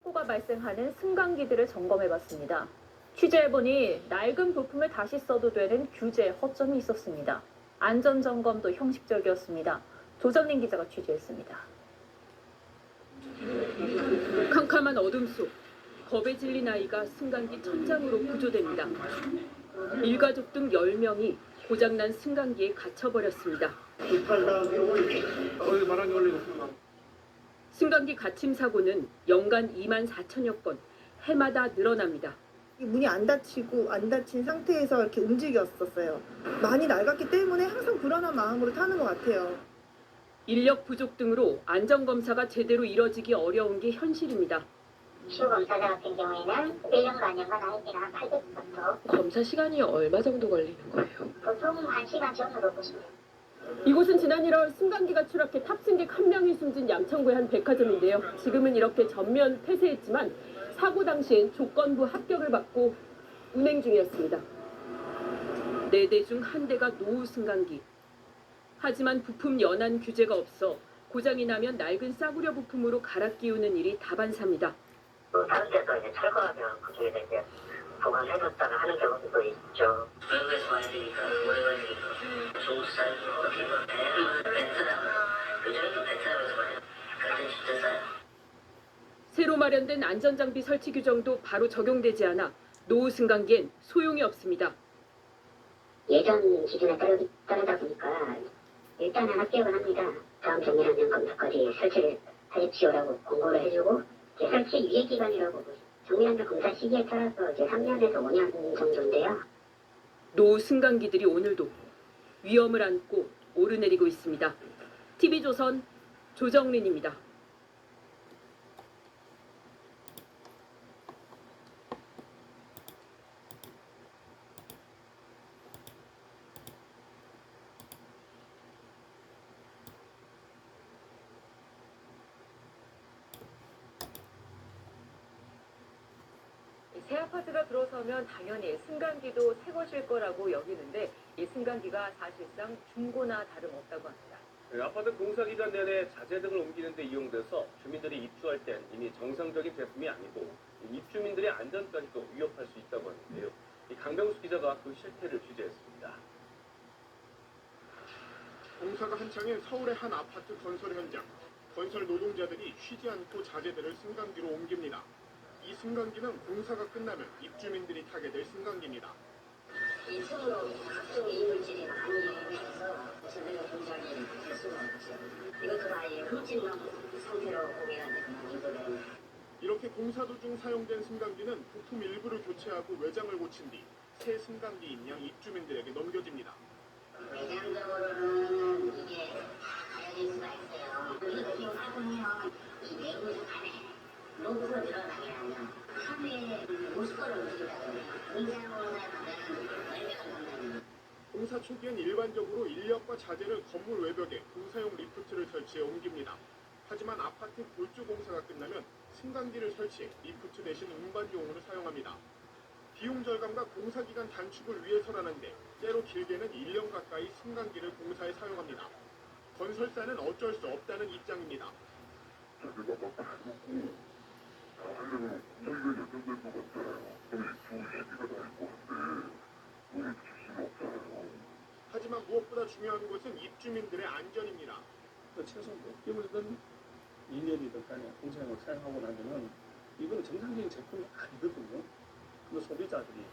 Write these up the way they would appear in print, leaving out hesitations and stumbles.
사고가 발생하는 승강기들을 점검해봤습니다. 취재해보니 낡은 부품을 다시 써도 되는 규제 허점이 있었습니다. 안전점검도 형식적이었습니다. 조정린 기자가 취재했습니다. 캄캄한 어둠 속 겁에 질린 아이가 승강기 천장으로 구조됩니다. 일가족 등 10명이 고장난 승강기에 갇혀버렸습니다. 승강기 갇힘 사고는 연간 2만 4천여 건, 해마다 늘어납니다. 문이 안 닫히고 안 닫힌 상태에서 이렇게 움직였었어요. 많이 낡았기 때문에 항상 불안한 마음으로 타는 것 같아요. 인력 부족 등으로 안전검사가 제대로 이뤄지기 어려운 게 현실입니다. 시험검사자 같은 경우에는 1년간 연간 나이대가 한 800부터 검사 시간이 얼마 정도 걸리는 거예요? 보통 1시간 정도 보시면 돼요. 이곳은 지난 1월 승강기가 추락해 탑승객 1명이 숨진 양천구의 한 백화점인데요. 지금은 이렇게 전면 폐쇄했지만 사고 당시엔 조건부 합격을 받고 운행 중이었습니다. 4대 중 1대가 노후 승강기. 하지만 부품 연한 규제가 없어 고장이 나면 낡은 싸구려 부품으로 갈아 끼우는 일이 다반사입니다. 다른 데서 이제 철거하면 그쪽에 이제 보관해줬다가 하는 경우도 있죠. 외국에서 와야 되니까 오래 걸리니까 좋은 스타일 요즘에도 베트남에서 와요. 그때 진짜 싸요. 새로 마련된 안전장비 설치 규정도 바로 적용되지 않아 노후 승강기엔 소용이 없습니다. 예전 기준에 따르다 보니까 일단은 합격을 합니다. 다음 정밀안전 검사까지 설치를 하십시오라고 공고를 해주고 이제 설치 유예 기간이라고 정밀안전 검사 시기에 따라서 이제 3년에서 5년 정도인데요. 노후 승강기들이 오늘도 위험을 안고 오르내리고 있습니다. TV조선 조정린입니다. 새 아파트가 들어서면 당연히 승강기도 새 것일 거라고 여기는데 이 승강기가 사실상 중고나 다름없다고 합니다. 아파트 공사 기간 내내 자재 등을 옮기는 데 이용돼서 주민들이 입주할 땐 이미 정상적인 제품이 아니고 입주민들의 안전까지도 위협할 수 있다고 하는데요. 강병수 기자가 그 실태를 취재했습니다. 공사가 한창인 서울의 한 아파트 건설 현장. 건설 노동자들이 쉬지 않고 자재들을 승강기로 옮깁니다. 이 승강기는 공사가 끝나면 입주민들이 타게 될 승강기입니다. 이 층으로 각종 이물질이 많이 유입해서 제대로 공사를 할 수가 없죠. 이것도 다 흠집 남은 상태로 공개가 되는 이렇게 공사 도중 사용된 승강기는 부품 일부를 교체하고 외장을 고친 뒤 새 승강기인 양 입주민들에게 넘겨집니다. 외장적으로는 이게 가려질 수가 있어요. 이렇게 활동해요. 이 내부 안에 로프가 들어가게 하면 하루에 50건을 움직인다고 해요. 공장으로 가면 얼마가 넘나요? 공사 초기엔 일반적으로 인력과 자재를 건물 외벽에 공사용 리프트를 설치해 옮깁니다. 하지만 아파트 골조 공사가 끝나면 승강기를 설치해 리프트 대신 운반용으로 사용합니다. 비용 절감과 공사 기간 단축을 위해서라는데 때로 길게는 1년 가까이 승강기를 공사에 사용합니다. 건설사는 어쩔 수 없다는 입장입니다. 하지만 무엇보다 중요한 것은 입주민들의 안전입니다. 최소 몇 개월이든 2년이든 간에 공사용을 사용하고 나면은 이건 정상적인 제품이 아니거든요. 그 소비자들이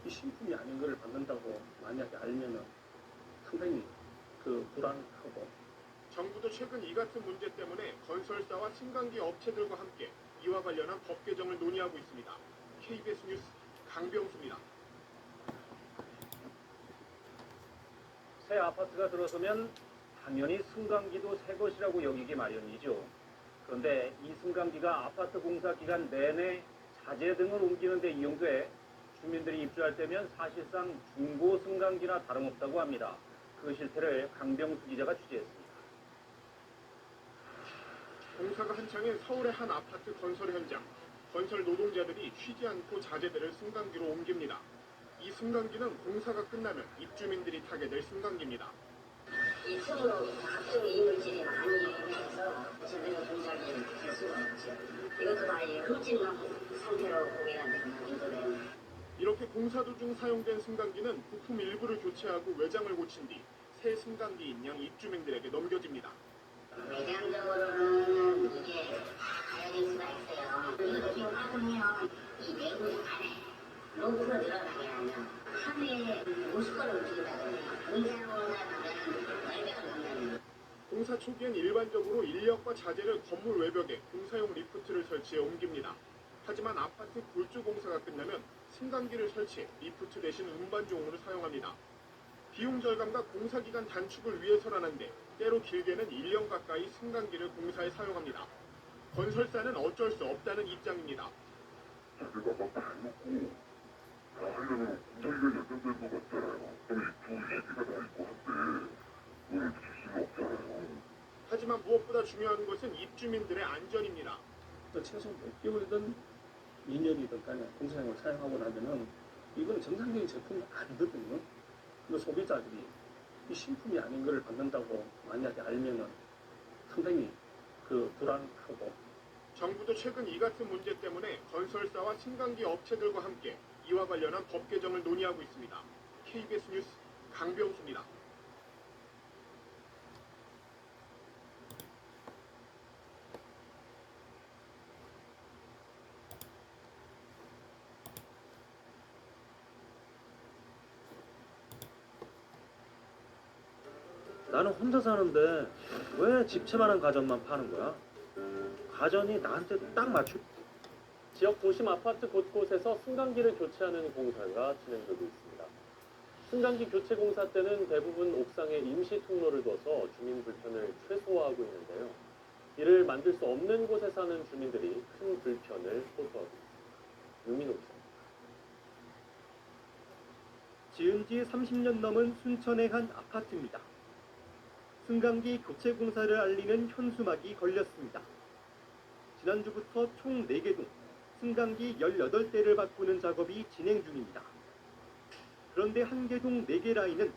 이 신품이 아닌 것을 받는다고 만약에 알면은 상당히 불안하고. 정부도 최근 이 같은 문제 때문에 건설사와 승강기 업체들과 함께 이와 관련한 법 개정을 논의하고 있습니다. KBS 뉴스 강병수입니다. 새 아파트가 들어서면 당연히 승강기도 새 것이라고 여기기 마련이죠. 그런데 이 승강기가 아파트 공사 기간 내내 자재 등을 옮기는 데 이용돼 주민들이 입주할 때면 사실상 중고 승강기나 다름없다고 합니다. 그 실태를 강병수 기자가 취재했습니다. 공사가 한창인 서울의 한 아파트 건설 현장. 건설 노동자들이 쉬지 않고 자재들을 승강기로 옮깁니다. 이 승강기는 공사가 끝나면 입주민들이 타게 될 승강기입니다. 이 층으로 각종 이물질이 많이 유입해서 제대로 공사를 할 수가 없죠. 이것도 다 흡진한 상태로 공개가 되는 거예요. 이렇게 공사 도중 사용된 승강기는 부품 일부를 교체하고 외장을 고친 뒤 새 승강기인 양 입주민들에게 넘겨집니다. 외장적으로는 이게 가열일 수가 있어요. 이렇게 하면 이 내부 안에 로브가 늘어나게 하면 하루에 50건을 움직인다거든요. 공사로나 가면 월배가 넘는 공사 초기엔 일반적으로 인력과 자재를 건물 외벽에 공사용 리프트를 설치해 옮깁니다. 하지만 아파트 골조 공사가 끝나면 승강기를 설치해 리프트 대신 운반용으로 사용합니다. 비용 절감과 공사 기간 단축을 위해서라는데 때로 길게는 1년 가까이 승강기를 공사에 사용합니다. 건설사는 어쩔 수 없다는 입장입니다. 자기가 막 잘먹고 다 하려면 공사기간이 연장된 것 같잖아요. 그럼 이 새끼가 다 있고 한데 그걸 줄 수는 없잖아요. 하지만 무엇보다 중요한 것은 입주민들의 안전입니다. 최소 몇 개월이든 2년이든 간에 공사용을 사용하고 나면은 이거는 정상적인 제품이 아니거든요. 근데 소비자들이 이 신품이 아닌 것을 받는다고 만약에 알면은 상당히 불안하고. 정부도 최근 이 같은 문제 때문에 건설사와 승강기 업체들과 함께 이와 관련한 법 개정을 논의하고 있습니다. KBS 뉴스 강병수입니다. 나는 혼자 사는데 왜 집채만한 가전만 파는 거야? 가전이 나한테 딱 맞출. 지역 도심 아파트 곳곳에서 승강기를 교체하는 공사가 진행되고 있습니다. 승강기 교체 공사 때는 대부분 옥상에 임시 통로를 둬서 주민 불편을 최소화하고 있는데요. 이를 만들 수 없는 곳에 사는 주민들이 큰 불편을 호소하고 있습니다. 유민호 기자. 지은 지 30년 넘은 순천의 한 아파트입니다. 승강기 교체 공사를 알리는 현수막이 걸렸습니다. 지난주부터 총 4개 동 승강기 18대를 바꾸는 작업이 진행 중입니다. 그런데 한 개 동 4개 라인은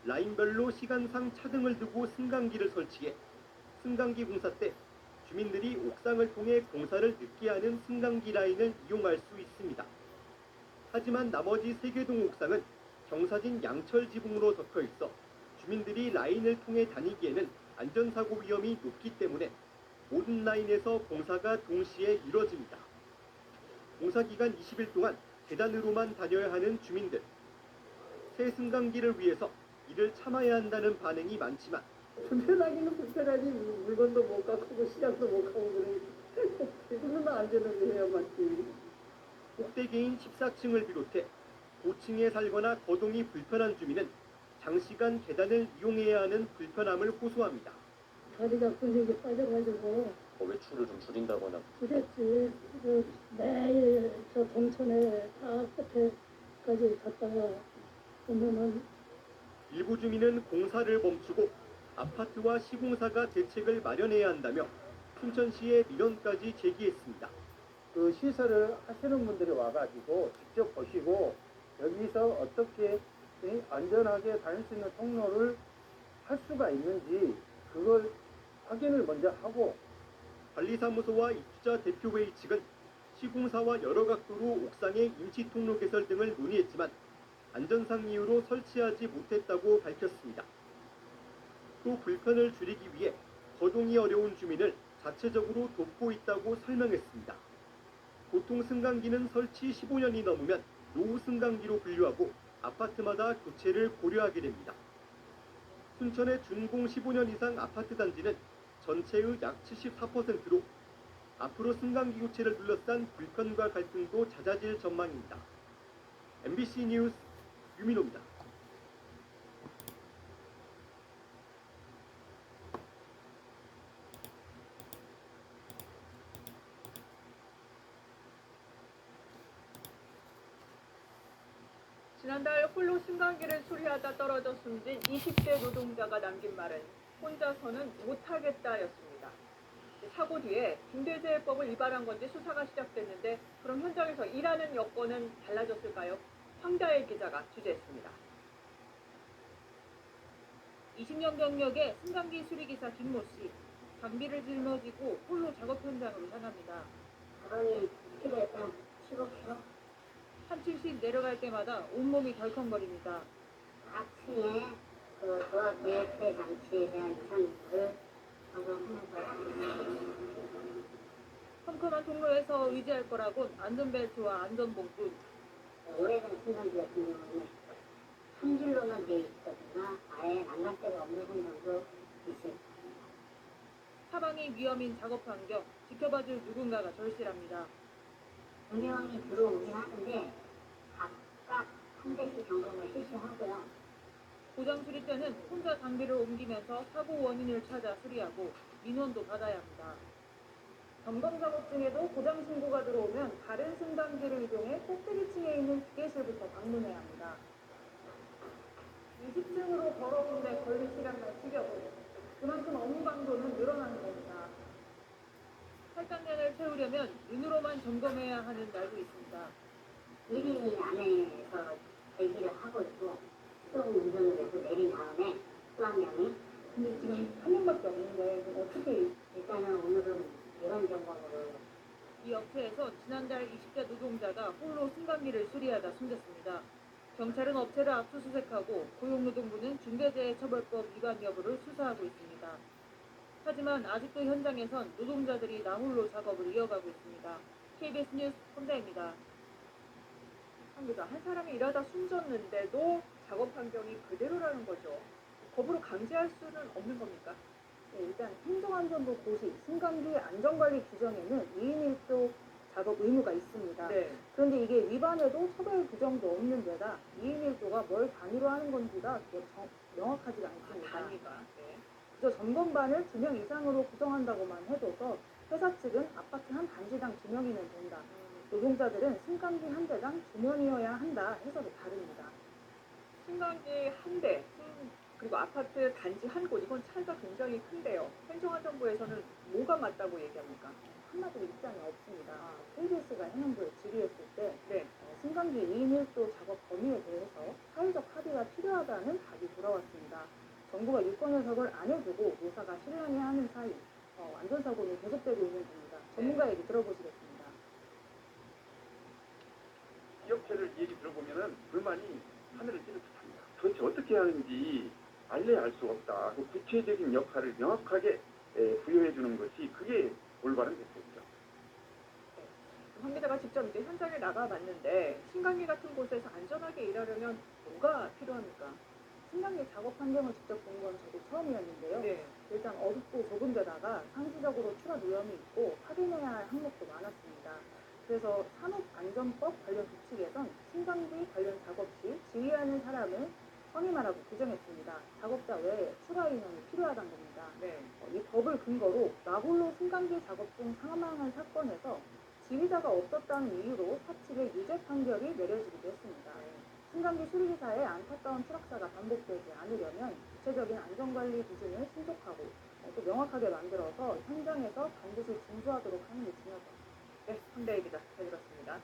라인별로 시간상 차등을 두고 승강기를 설치해 승강기 공사 때 주민들이 옥상을 통해 공사를 늦게 하는 승강기 라인을 이용할 수 있습니다. 하지만 나머지 3개 동 옥상은 경사진 양철 지붕으로 덮여 있어 주민들이 라인을 통해 다니기에는 안전사고 위험이 높기 때문에 모든 라인에서 공사가 동시에 이뤄집니다. 공사 기간 20일 동안 계단으로만 다녀야 하는 주민들. 새 승강기를 위해서 이를 참아야 한다는 반응이 많지만 불편하기는 불편하지 물건도 못 갖고 시장도 못 가고 그래. 지금은 안전하게 해야 맞지. 꼭대기인 14층을 비롯해 5층에 살거나 거동이 불편한 주민은 장시간 계단을 이용해야 하는 불편함을 호소합니다. 다리가 근육이 빠져가지고 외출을 좀 줄인다거나. 그랬지. 매일 저 동천에 다 끝에까지 갔다가 보면은 일부 주민은 공사를 멈추고 아파트와 시공사가 대책을 마련해야 한다며 춘천시에 민원까지 제기했습니다. 그 시설을 하시는 분들이 와가지고 직접 보시고 여기서 어떻게 안전하게 다닐 수 있는 통로를 할 수가 있는지 그걸 확인을 먼저 하고. 관리사무소와 입주자 대표회의 측은 시공사와 여러 각도로 옥상의 임시 통로 개설 등을 논의했지만 안전상 이유로 설치하지 못했다고 밝혔습니다. 또 불편을 줄이기 위해 거동이 어려운 주민을 자체적으로 돕고 있다고 설명했습니다. 보통 승강기는 설치 15년이 넘으면 노후 승강기로 분류하고 아파트마다 교체를 고려하게 됩니다. 순천의 준공 15년 이상 아파트 단지는 전체의 약 74%로 앞으로 승강기 교체를 둘러싼 불편과 갈등도 잦아질 전망입니다. MBC 뉴스 유민호입니다. 지난달 홀로 승강기를 수리하다 떨어져 숨진 20대 노동자가 남긴 말은 혼자서는 못하겠다였습니다. 사고 뒤에 중대재해법을 위반한 건지 수사가 시작됐는데 그럼 현장에서 일하는 여건은 달라졌을까요? 황다혜 기자가 취재했습니다. 20년 경력의 승강기 수리기사 김모 씨. 장비를 짊어지고 홀로 작업 현장으로 향합니다. 자궁이 필요했다. 15kg. 한 층씩 내려갈 때마다 온몸이 덜컹거립니다. 4층에 그 도합 내폐 장치에 대한 이상을 점검하면서 컴컴한 통로에서 의지할 거라곤 안전벨트와 안전봉투, 오래된 승강기 같은 경우는 3줄로만 되어 있거나 아예 난간대가 없는 현상도 있습니다. 사방이 위험인 작업 환경, 지켜봐줄 누군가가 절실합니다. 분명히 들어오긴 하는데 각각 한 대씩 점검을 실시하고요. 고장 수리 때는 혼자 장비를 옮기면서 사고 원인을 찾아 수리하고 민원도 받아야 합니다. 점검 작업 중에도 고장 신고가 들어오면 다른 승강기를 이용해 꼭대기층에 있는 기계실부터 방문해야 합니다. 20층으로 걸어오는데 걸릴 시간만 줄여고 그만큼 업무 강도는 늘어나는 겁니다. 탈당량을 채우려면 눈으로만 점검해야 하는 날도 있습니다. 1인이 안에서 대기를 하고 있고 수동 운전을 해서 내린 다음에 또 한 명이 근데 지금 한 명밖에 없는데 그럼 어떻게 일단은 오늘은 이런 점검으로 이 업체에서 지난달 20대 노동자가 홀로 승강기를 수리하다 숨졌습니다. 경찰은 업체를 압수수색하고 고용노동부는 중대재해처벌법 위반 여부를 수사하고 있습니다. 하지만 아직도 현장에선 노동자들이 나홀로 작업을 이어가고 있습니다. KBS 뉴스 혼자입니다. 합니다. 한 사람이 일하다 숨졌는데도 작업 환경이 그대로라는 거죠. 법으로 강제할 수는 없는 겁니까? 네, 일단 행정안전부 고시 승강기 안전관리 규정에는 2인 1조 작업 의무가 있습니다. 네. 그런데 이게 위반해도 처벌 규정도 없는 데다 2인 1조가 뭘 단위로 하는 건지가 명확하지가 않습니다. 단위가. 네. 그래서 점검반을 2명 이상으로 구성한다고만 해둬서 회사 측은 아파트 한 단지당 2명이면 된다. 노동자들은 승강기 한 대당 2명이어야 한다 해서도 다릅니다. 승강기 한 대, 그리고 아파트 단지 한 곳, 이건 차이가 굉장히 큰데요. 행정안전부에서는 뭐가 맞다고 얘기합니까? 한마디로 입장이 없습니다. KBS가 행안부에 질의했을 때 네. 승강기 2인 1조 작업 범위에 대해서 사회적 합의가 필요하다는 답이 돌아왔습니다. 정부가 유권 해석을 안 해주고 노사가 실랑이하는 사이 안전사고는 계속되고 있는 겁니다. 전문가 얘기 들어보시겠습니다. 이 업체를 얘기 들어보면은 불만이 하늘을 찌는 듯합니다. 도대체 어떻게 하는지 알래야 알 수 없다. 그 구체적인 역할을 명확하게 부여해 주는 것이 그게 올바른 대책이죠. 황 기자가 직접 이제 현장에 나가봤는데 승강기 같은 곳에서 안전하게 일하려면 뭐가 필요합니까? 승강기 작업 환경을 직접 본 건 저도 처음이었는데요. 네. 일단 어둡고 좁은 데다가 상시적으로 추락 위험이 있고 확인해야 할 항목도 많았습니다. 그래서 산업안전법 관련 규칙에선 승강기 관련 작업 시 지휘하는 사람을 선임하라고 규정했습니다. 작업자 외에 추가 인원이 필요하다는 겁니다. 네. 이 법을 근거로 나홀로 승강기 작업 중 사망한 사건에서 지휘자가 없었다는 이유로 사측에 유죄 판결이 내려지기도 했습니다. 승강기 수리기사의 안타까운 추락사가 반복되지 않으려면 구체적인 안전관리 기준을 신속하고 또 명확하게 만들어서 현장에서 반드시 준수하도록 하는 게 중요하다. 네, 황대희 기자 잘 들었습니다.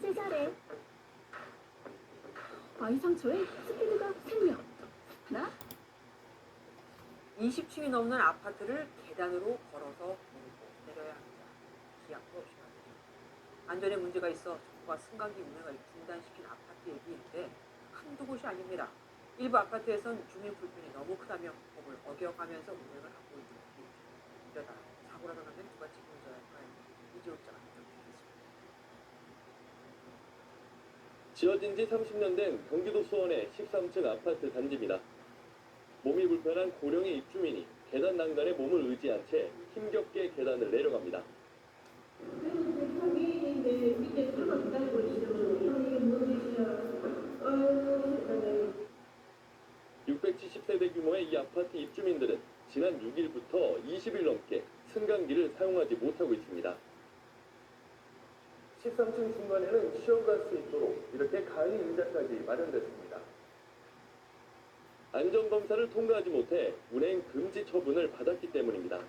세자래. 아이 상처에 스피드가 생명. 하나. 20층이 넘는 아파트를 계단으로 걸어서 내려야 합니다. 기약도 없이 말이죠. 안전에 문제가 있어 정부가 승강기 운행을 중단시킨 아파트 얘기인데 한두 곳이 아닙니다. 일부 아파트에선 주민 불편이 너무 크다며 법을 어겨가면서 운행을 하고 있는 분이죠. 이러다 사고라도 나면 누가 책임져야 할까요? 이지옥자가 지어진 지 30년 된 경기도 수원의 13층 아파트 단지입니다. 몸이 불편한 고령의 입주민이 계단 난간에 몸을 의지한 채 힘겹게 계단을 내려갑니다. 670세대 규모의 이 아파트 입주민들은 지난 6일부터 20일 넘게 승강기를 사용하지 못하고 있습니다. 13층 중간에는 쉬어갈 수 있도록 이렇게 간이 의자까지 마련됐습니다. 안전검사를 통과하지 못해 운행 금지 처분을 받았기 때문입니다.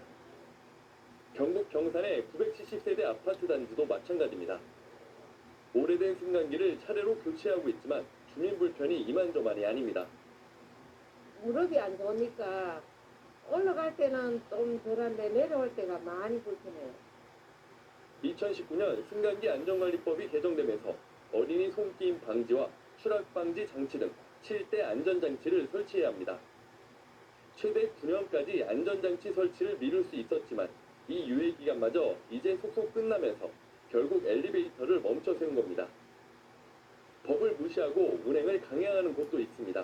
경북 경산의 970세대 아파트 단지도 마찬가지입니다. 오래된 승강기를 차례로 교체하고 있지만 주민 불편이 이만저만이 아닙니다. 무릎이 안 좋으니까 올라갈 때는 좀 덜한데 내려올 때가 많이 불편해요. 2019년 승강기 안전관리법이 개정되면서 어린이 손끼임 방지와 추락 방지 장치 등 7대 안전장치를 설치해야 합니다. 최대 9년까지 안전장치 설치를 미룰 수 있었지만 이 유예기간마저 이제 속속 끝나면서 결국 엘리베이터를 멈춰 세운 겁니다. 법을 무시하고 운행을 강행하는 곳도 있습니다.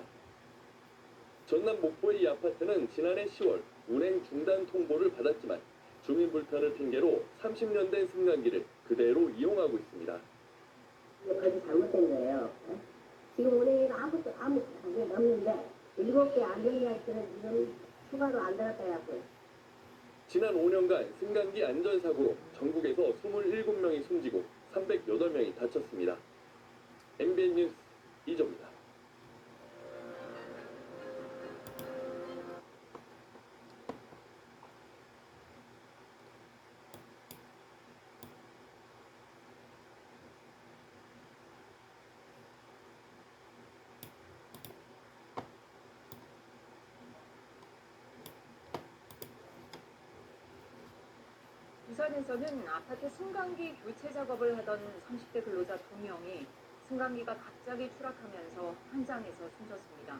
전남 목포의 이 아파트는 지난해 10월 운행 중단 통보를 받았지만 주민 불편을 핑계로 30년 된 승강기를 그대로 이용하고 있습니다. 그것이 잘못된 거예요. 지금 운행에는 아무 관계 없는데 7개 안전장치는 지금 추가로 안 들었다 해갖고요. 지난 5년간 승강기 안전사고로 전국에서 27명이 숨지고 308명이 다쳤습니다. MBN 뉴스 이조입니다. 부산에서는 아파트 승강기 교체 작업을 하던 30대 근로자 2명이 승강기가 갑자기 추락하면서 현장에서 숨졌습니다.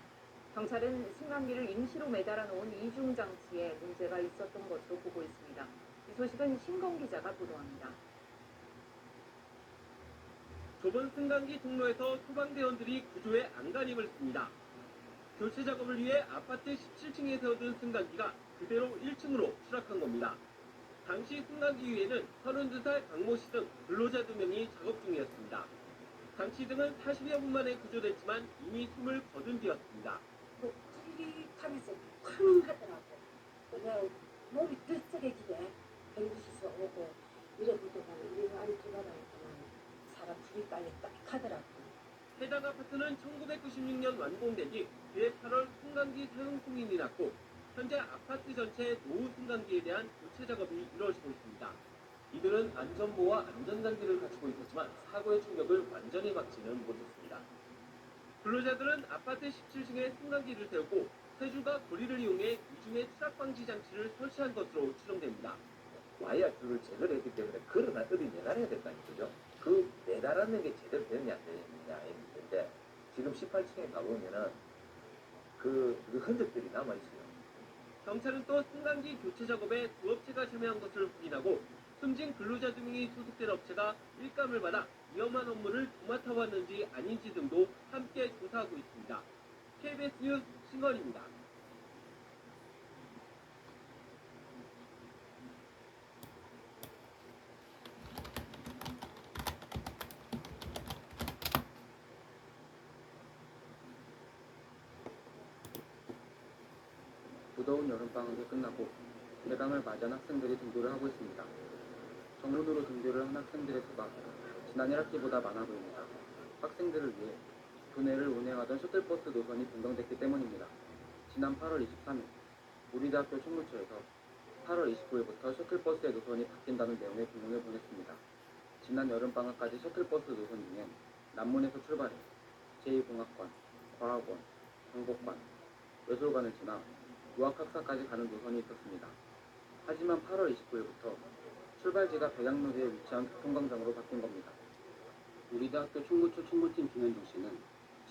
경찰은 승강기를 임시로 매달아 놓은 이중 장치에 문제가 있었던 것으로 보고 있습니다. 이 소식은 신건 기자가 보도합니다. 좁은 승강기 통로에서 소방대원들이 구조에 안간힘을 씁니다. 교체 작업을 위해 아파트 17층에 세워둔 승강기가 그대로 1층으로 추락한 겁니다. 당시 승강기 위에는 32살 강모 씨 등 근로자 2명이 작업 중이었습니다. 강 씨 등은 40여 분 만에 구조됐지만 이미 숨을 거둔 뒤였습니다. 찌릿하면서 쾅 하더라고. 그냥 몸이 들썩해지대. 병기시서 오고 이러고도 이거 안 찍어라니까 사람 불이 빨리 딱 하더라고. 해당 아파트는 1996년 완공된 뒤 그해 8월 승강기 사용 승인이 났고 현재 아파트 전체 노후 승강기에 대한 교체 작업이 이루어지고 있습니다. 이들은 안전보와 안전장비를 갖추고 있었지만 사고의 충격을 완전히 막지는 못했습니다. 근로자들은 아파트 17층에 승강기를 세우고 세주가 고리를 이용해 이중에 추락 방지 장치를 설치한 것으로 추정됩니다. 와이어 줄을 제대로 했기 때문에 그러나 어디 매달아야 될까요, 그죠? 그 매달았는 게 제대로 되느냐 안 되느냐의 문제인데 지금 18층에 가보면은 그 흔적들이 남아있어요. 경찰은 또 승강기 교체 작업에 두 업체가 참여한 것을 확인하고 숨진 근로자 2명이 소속된 업체가 일감을 받아 위험한 업무를 도맡아 왔는지 아닌지 등도 함께 조사하고 있습니다. KBS 뉴스 신건입니다. 무더운 여름방학이 끝나고 개강을 맞이한 학생들이 등교를 하고 있습니다. 정문으로 등교를 한 학생들의 수가 지난 1학기보다 많아 보입니다. 학생들을 위해 교내를 운행하던 셔틀버스 노선이 변경됐기 때문입니다. 지난 8월 23일 우리 대학교 총무처에서 8월 29일부터 셔틀버스의 노선이 바뀐다는 내용의 공문을 보냈습니다. 지난 여름방학까지 셔틀버스 노선 중엔 남문에서 출발해 제2공학관, 과학원, 정복관, 외술관을 지나 유학학사까지 가는 노선이 있었습니다. 하지만 8월 29일부터 출발지가 백양로대에 위치한 교통광장으로 바뀐 겁니다. 우리 대학교 총무처 총무팀 김현종 씨는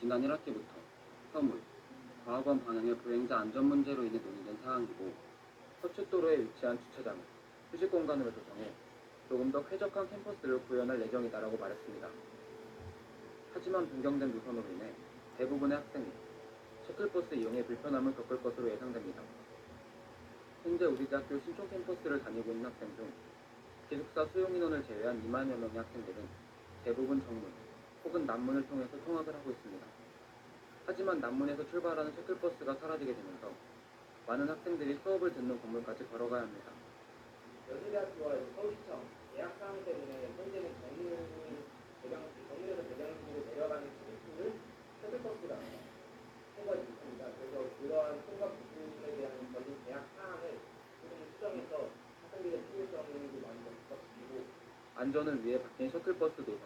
지난 1학기부터 서물, 과학원 방향의 보행자 안전 문제로 인해 논의된 사항이고 서초도로에 위치한 주차장을 휴식 공간으로 조성해 조금 더 쾌적한 캠퍼스를 구현할 예정이다라고 말했습니다. 하지만 변경된 노선으로 인해 대부분의 학생이 셔틀버스 이용에 불편함을 겪을 것으로 예상됩니다. 현재 우리 대학교 신촌 캠퍼스를 다니고 있는 학생 중 기숙사 수용 인원을 제외한 2만여 명의 학생들은 대부분 정문 혹은 남문을 통해서 통학을 하고 있습니다. 하지만 남문에서 출발하는 셔틀버스가 사라지게 되면서 많은 학생들이 수업을 듣는 건물까지 걸어가야 합니다. 여주대학교와 서울시청 예약 사항 때문에 현재는 정문에서 대장으로 내려가는 출입구를 셔틀버스가 통과하지 못합니다. 그래서 그러한 통과 부분에 대한 걸린 예약 사항을 조금 수정해서 학생들의 필요성을 많이 더 부각시키고 안전을 위해 바뀐 셔틀버스 노선.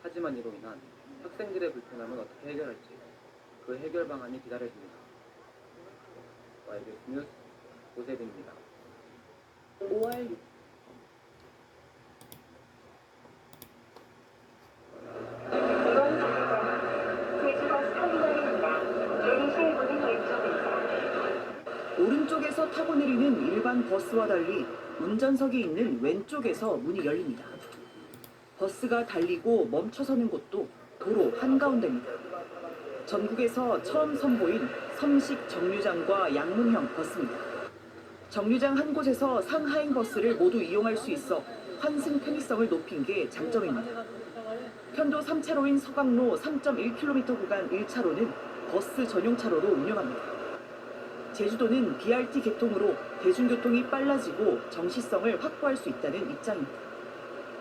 하지만 이로 인한 학생들의 불편함은 어떻게 해결할지 그 해결 방안이 기다려집니다. YBS 뉴스 오세빈입니다. 5월 오른쪽에서 타고 내리는 일반 버스와 달리 운전석이 있는 왼쪽에서 문이 열립니다. 버스가 달리고 멈춰서는 곳도 도로 한가운데입니다. 전국에서 처음 선보인 섬식 정류장과 양문형 버스입니다. 정류장 한 곳에서 상하행 버스를 모두 이용할 수 있어 환승 편의성을 높인 게 장점입니다. 편도 3차로인 서강로 3.1km 구간 1차로는 버스 전용 차로로 운영합니다. 제주도는 BRT 개통으로 대중교통이 빨라지고 정시성을 확보할 수 있다는 입장입니다.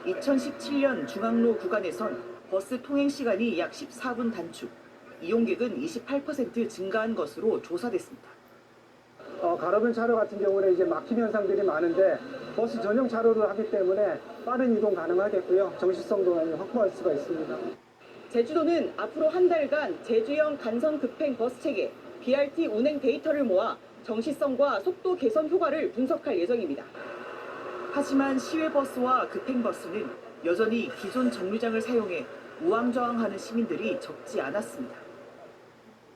2017년 중앙로 구간에선 버스 통행 시간이 약 14분 단축, 이용객은 28% 증가한 것으로 조사됐습니다. 가로변 차로 같은 경우는 이제 막힘 현상들이 많은데 버스 전용 차로를 하기 때문에 빠른 이동 가능하겠고요. 정시성도 많이 확보할 수가 있습니다. 제주도는 앞으로 한 달간 제주형 간선 급행 버스 체계 BRT 운행 데이터를 모아 정시성과 속도 개선 효과를 분석할 예정입니다. 하지만 시외버스와 급행버스는 여전히 기존 정류장을 사용해 우왕좌왕하는 시민들이 적지 않았습니다.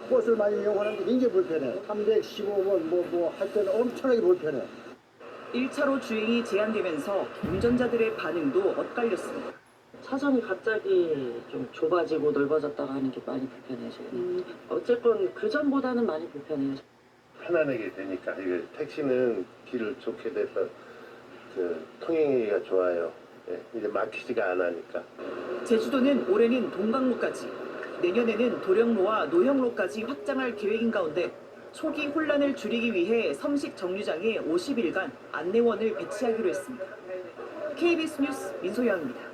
버스를 많이 이용하는 게 굉장히 불편해. 315번 뭐 할 때는 엄청나게 불편해. 1차로 주행이 제한되면서 운전자들의 반응도 엇갈렸습니다. 차선이 갑자기 좀 좁아지고 넓어졌다가 하는 게 많이 불편해요. 어쨌건 그전보다는 많이 불편해요. 편안하게 되니까 이거 택시는 길을 좋게 돼서 통행하기가 좋아요. 예, 이제 막히지가 않으니까. 제주도는 올해는 동강로까지, 내년에는 도령로와 노형로까지 확장할 계획인 가운데 초기 혼란을 줄이기 위해 섬식 정류장에 50일간 안내원을 배치하기로 했습니다. KBS 뉴스 민소영입니다.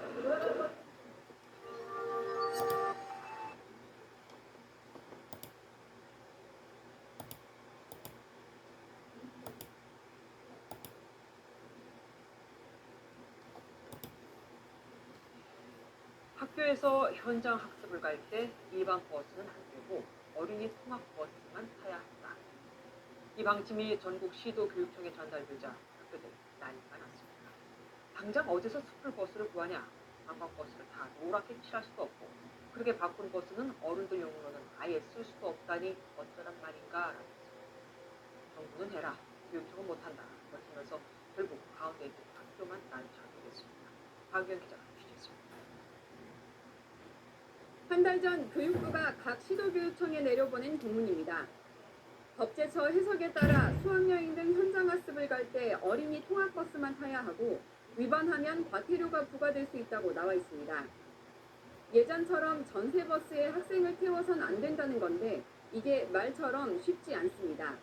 학교에서 현장 학습을 갈 때 일반 버스는 안 되고 어린이 통학 버스만 타야 한다. 이 방침이 전국 시도 교육청에 전달되자 학교들 난리가 났습니다. 당장 어디서 스쿨 버스를 구하냐? 관광버스를 다 노랗게 칠할 수도 없고 그렇게 바꾼 버스는 어른들 용으로는 아예 쓸 수도 없다니 어쩌란 말인가 라면서 정부는 해라, 교육청은 못한다 버티면서 결국 가운데 있는 학교만 난처하게 됐습니다. 박유현 기자가 취재했습니다. 한 달 전 교육부가 각 시도교육청에 내려보낸 공문입니다. 법제처 해석에 따라 수학여행 등 현장 학습을 갈 때 어린이 통학버스만 타야 하고 위반하면 과태료가 부과될 수 있다고 나와 있습니다. 예전처럼 전세버스에 학생을 태워선 안 된다는 건데 이게 말처럼 쉽지 않습니다.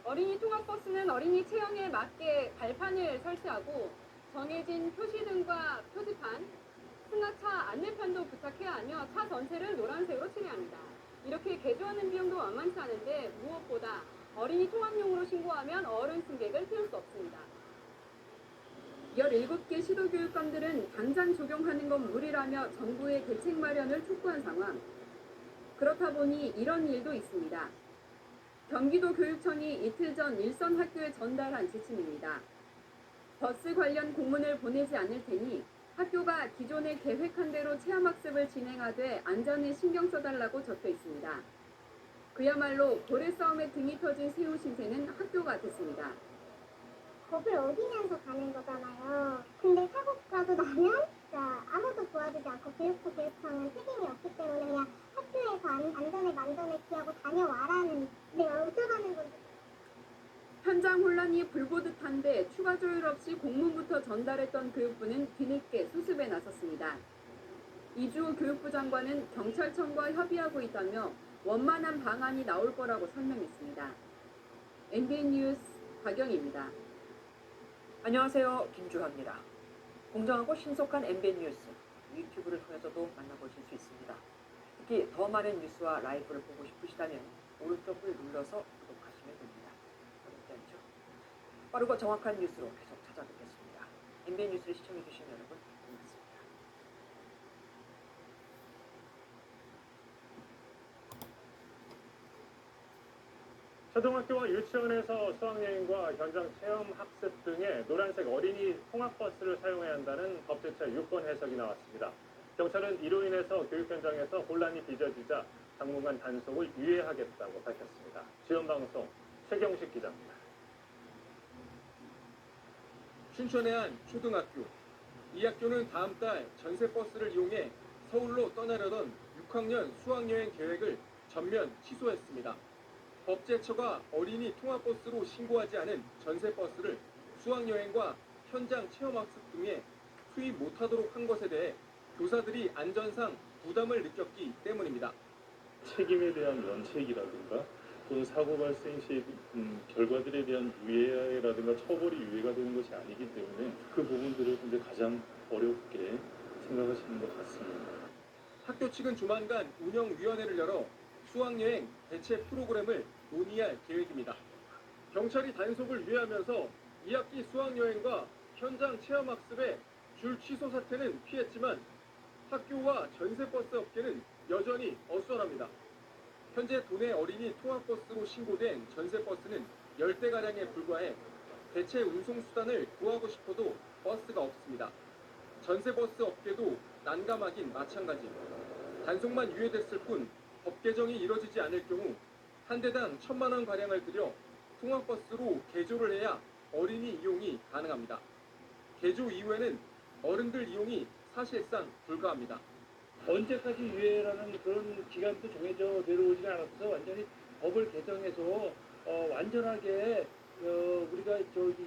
어린이 통학버스는 어린이 체형에 맞게 발판을 설치하고 정해진 표시등과 표지판, 승하차 안내판도 부착해야 하며 차 전체를 노란색으로 칠해야 합니다. 이렇게 개조하는 비용도 만만치 않은데 무엇보다 어린이 통학용으로 신고하면 어른 승객을 태울 수 없습니다. 17개 시도교육감들은 당장 적용하는 건 무리라며 정부의 대책 마련을 촉구한 상황. 그렇다 보니 이런 일도 있습니다. 경기도 교육청이 이틀 전 일선 학교에 전달한 지침입니다. 버스 관련 공문을 보내지 않을 테니 학교가 기존에 계획한 대로 체험학습을 진행하되 안전에 신경 써달라고 적혀 있습니다. 그야말로 고래 싸움에 등이 터진 새우 신세는 학교가 됐습니다. 겁을 어기면서 가는 거잖아요. 근데 사고라도 나면 아무도 도와주지 않고 교육청은 책임이 없기 때문에 그냥 학교에서 안전에 만전에 기하고 다녀와라는 내가 어쩌자는 건지. 현장 혼란이 불보듯 한데 추가 조율 없이 공문부터 전달했던 교육부는 뒤늦게 수습에 나섰습니다. 이주호 교육부 장관은 경찰청과 협의하고 있다며 원만한 방안이 나올 거라고 설명했습니다. MBN 뉴스 박영희입니다. 안녕하세요. 김주하입니다. 공정하고 신속한 MBN 뉴스 유튜브를 통해서도 만나보실 수 있습니다. 특히 더 많은 뉴스와 라이브를 보고 싶으시다면 오른쪽을 눌러서 구독하시면 됩니다. 어렵지 않죠? 빠르고 정확한 뉴스로 계속 찾아뵙겠습니다. MBN 뉴스를 시청해주신 여러분 고맙습니다. 초등학교와 유치원에서 수학여행과 현장 체험 학습 등의 노란색 어린이 통학버스를 사용해야 한다는 법제처 6번 해석이 나왔습니다. 경찰은 이로 인해서 교육 현장에서 혼란이 빚어지자 당분간 단속을 유예하겠다고 밝혔습니다. 지원방송 최경식 기자입니다. 춘천의 한 초등학교. 이 학교는 다음 달 전세버스를 이용해 서울로 떠나려던 6학년 수학여행 계획을 전면 취소했습니다. 법제처가 어린이 통학버스로 신고하지 않은 전세버스를 수학여행과 현장 체험학습 등에 투입 못하도록 한 것에 대해 교사들이 안전상 부담을 느꼈기 때문입니다. 책임에 대한 면책이라든가 또는 사고 발생 시 결과들에 대한 유예라든가 처벌이 유예가 되는 것이 아니기 때문에 그 부분들을 이제 가장 어렵게 생각하시는 것 같습니다. 학교 측은 조만간 운영위원회를 열어 수학여행 대체 프로그램을 논의할 계획입니다. 경찰이 단속을 유예하면서 2학기 수학여행과 현장 체험학습의 줄 취소 사태는 피했지만 학교와 전세버스 업계는 여전히 어수선합니다. 현재 도내 어린이 통학버스로 신고된 전세버스는 10대가량에 불과해 대체 운송수단을 구하고 싶어도 버스가 없습니다. 전세버스 업계도 난감하긴 마찬가지. 단속만 유예됐을 뿐 법 개정이 이뤄지지 않을 경우 한 대당 1,000만 원 가량을 들여 통학버스로 개조를 해야 어린이 이용이 가능합니다. 개조 이후에는 어른들 이용이 사실상 불가합니다. 언제까지 유예라는 그런 기간도 정해져 내려오지 않아서 완전히 법을 개정해서 완전하게 우리가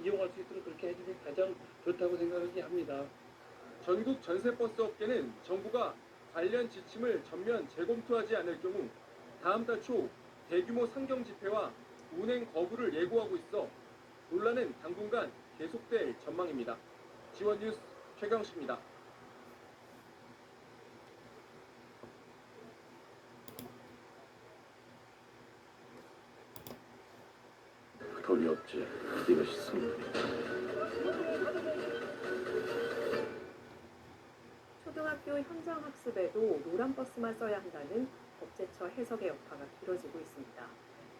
이용할 수 있도록 그렇게 해주는 게 가장 좋다고 생각이 합니다. 전국 전세버스 업계는 정부가 관련 지침을 전면 재검토하지 않을 경우 다음 달 초 대규모 상경 집회와 운행 거부를 예고하고 있어 논란은 당분간 계속될 전망입니다. 지원뉴스 최경식입니다. 돌이 없지. 이것이 승리다. 초등학교 현장 학습에도 노란 버스만 써야 한다는 법제처 해석의 여파가 길어지고 있습니다.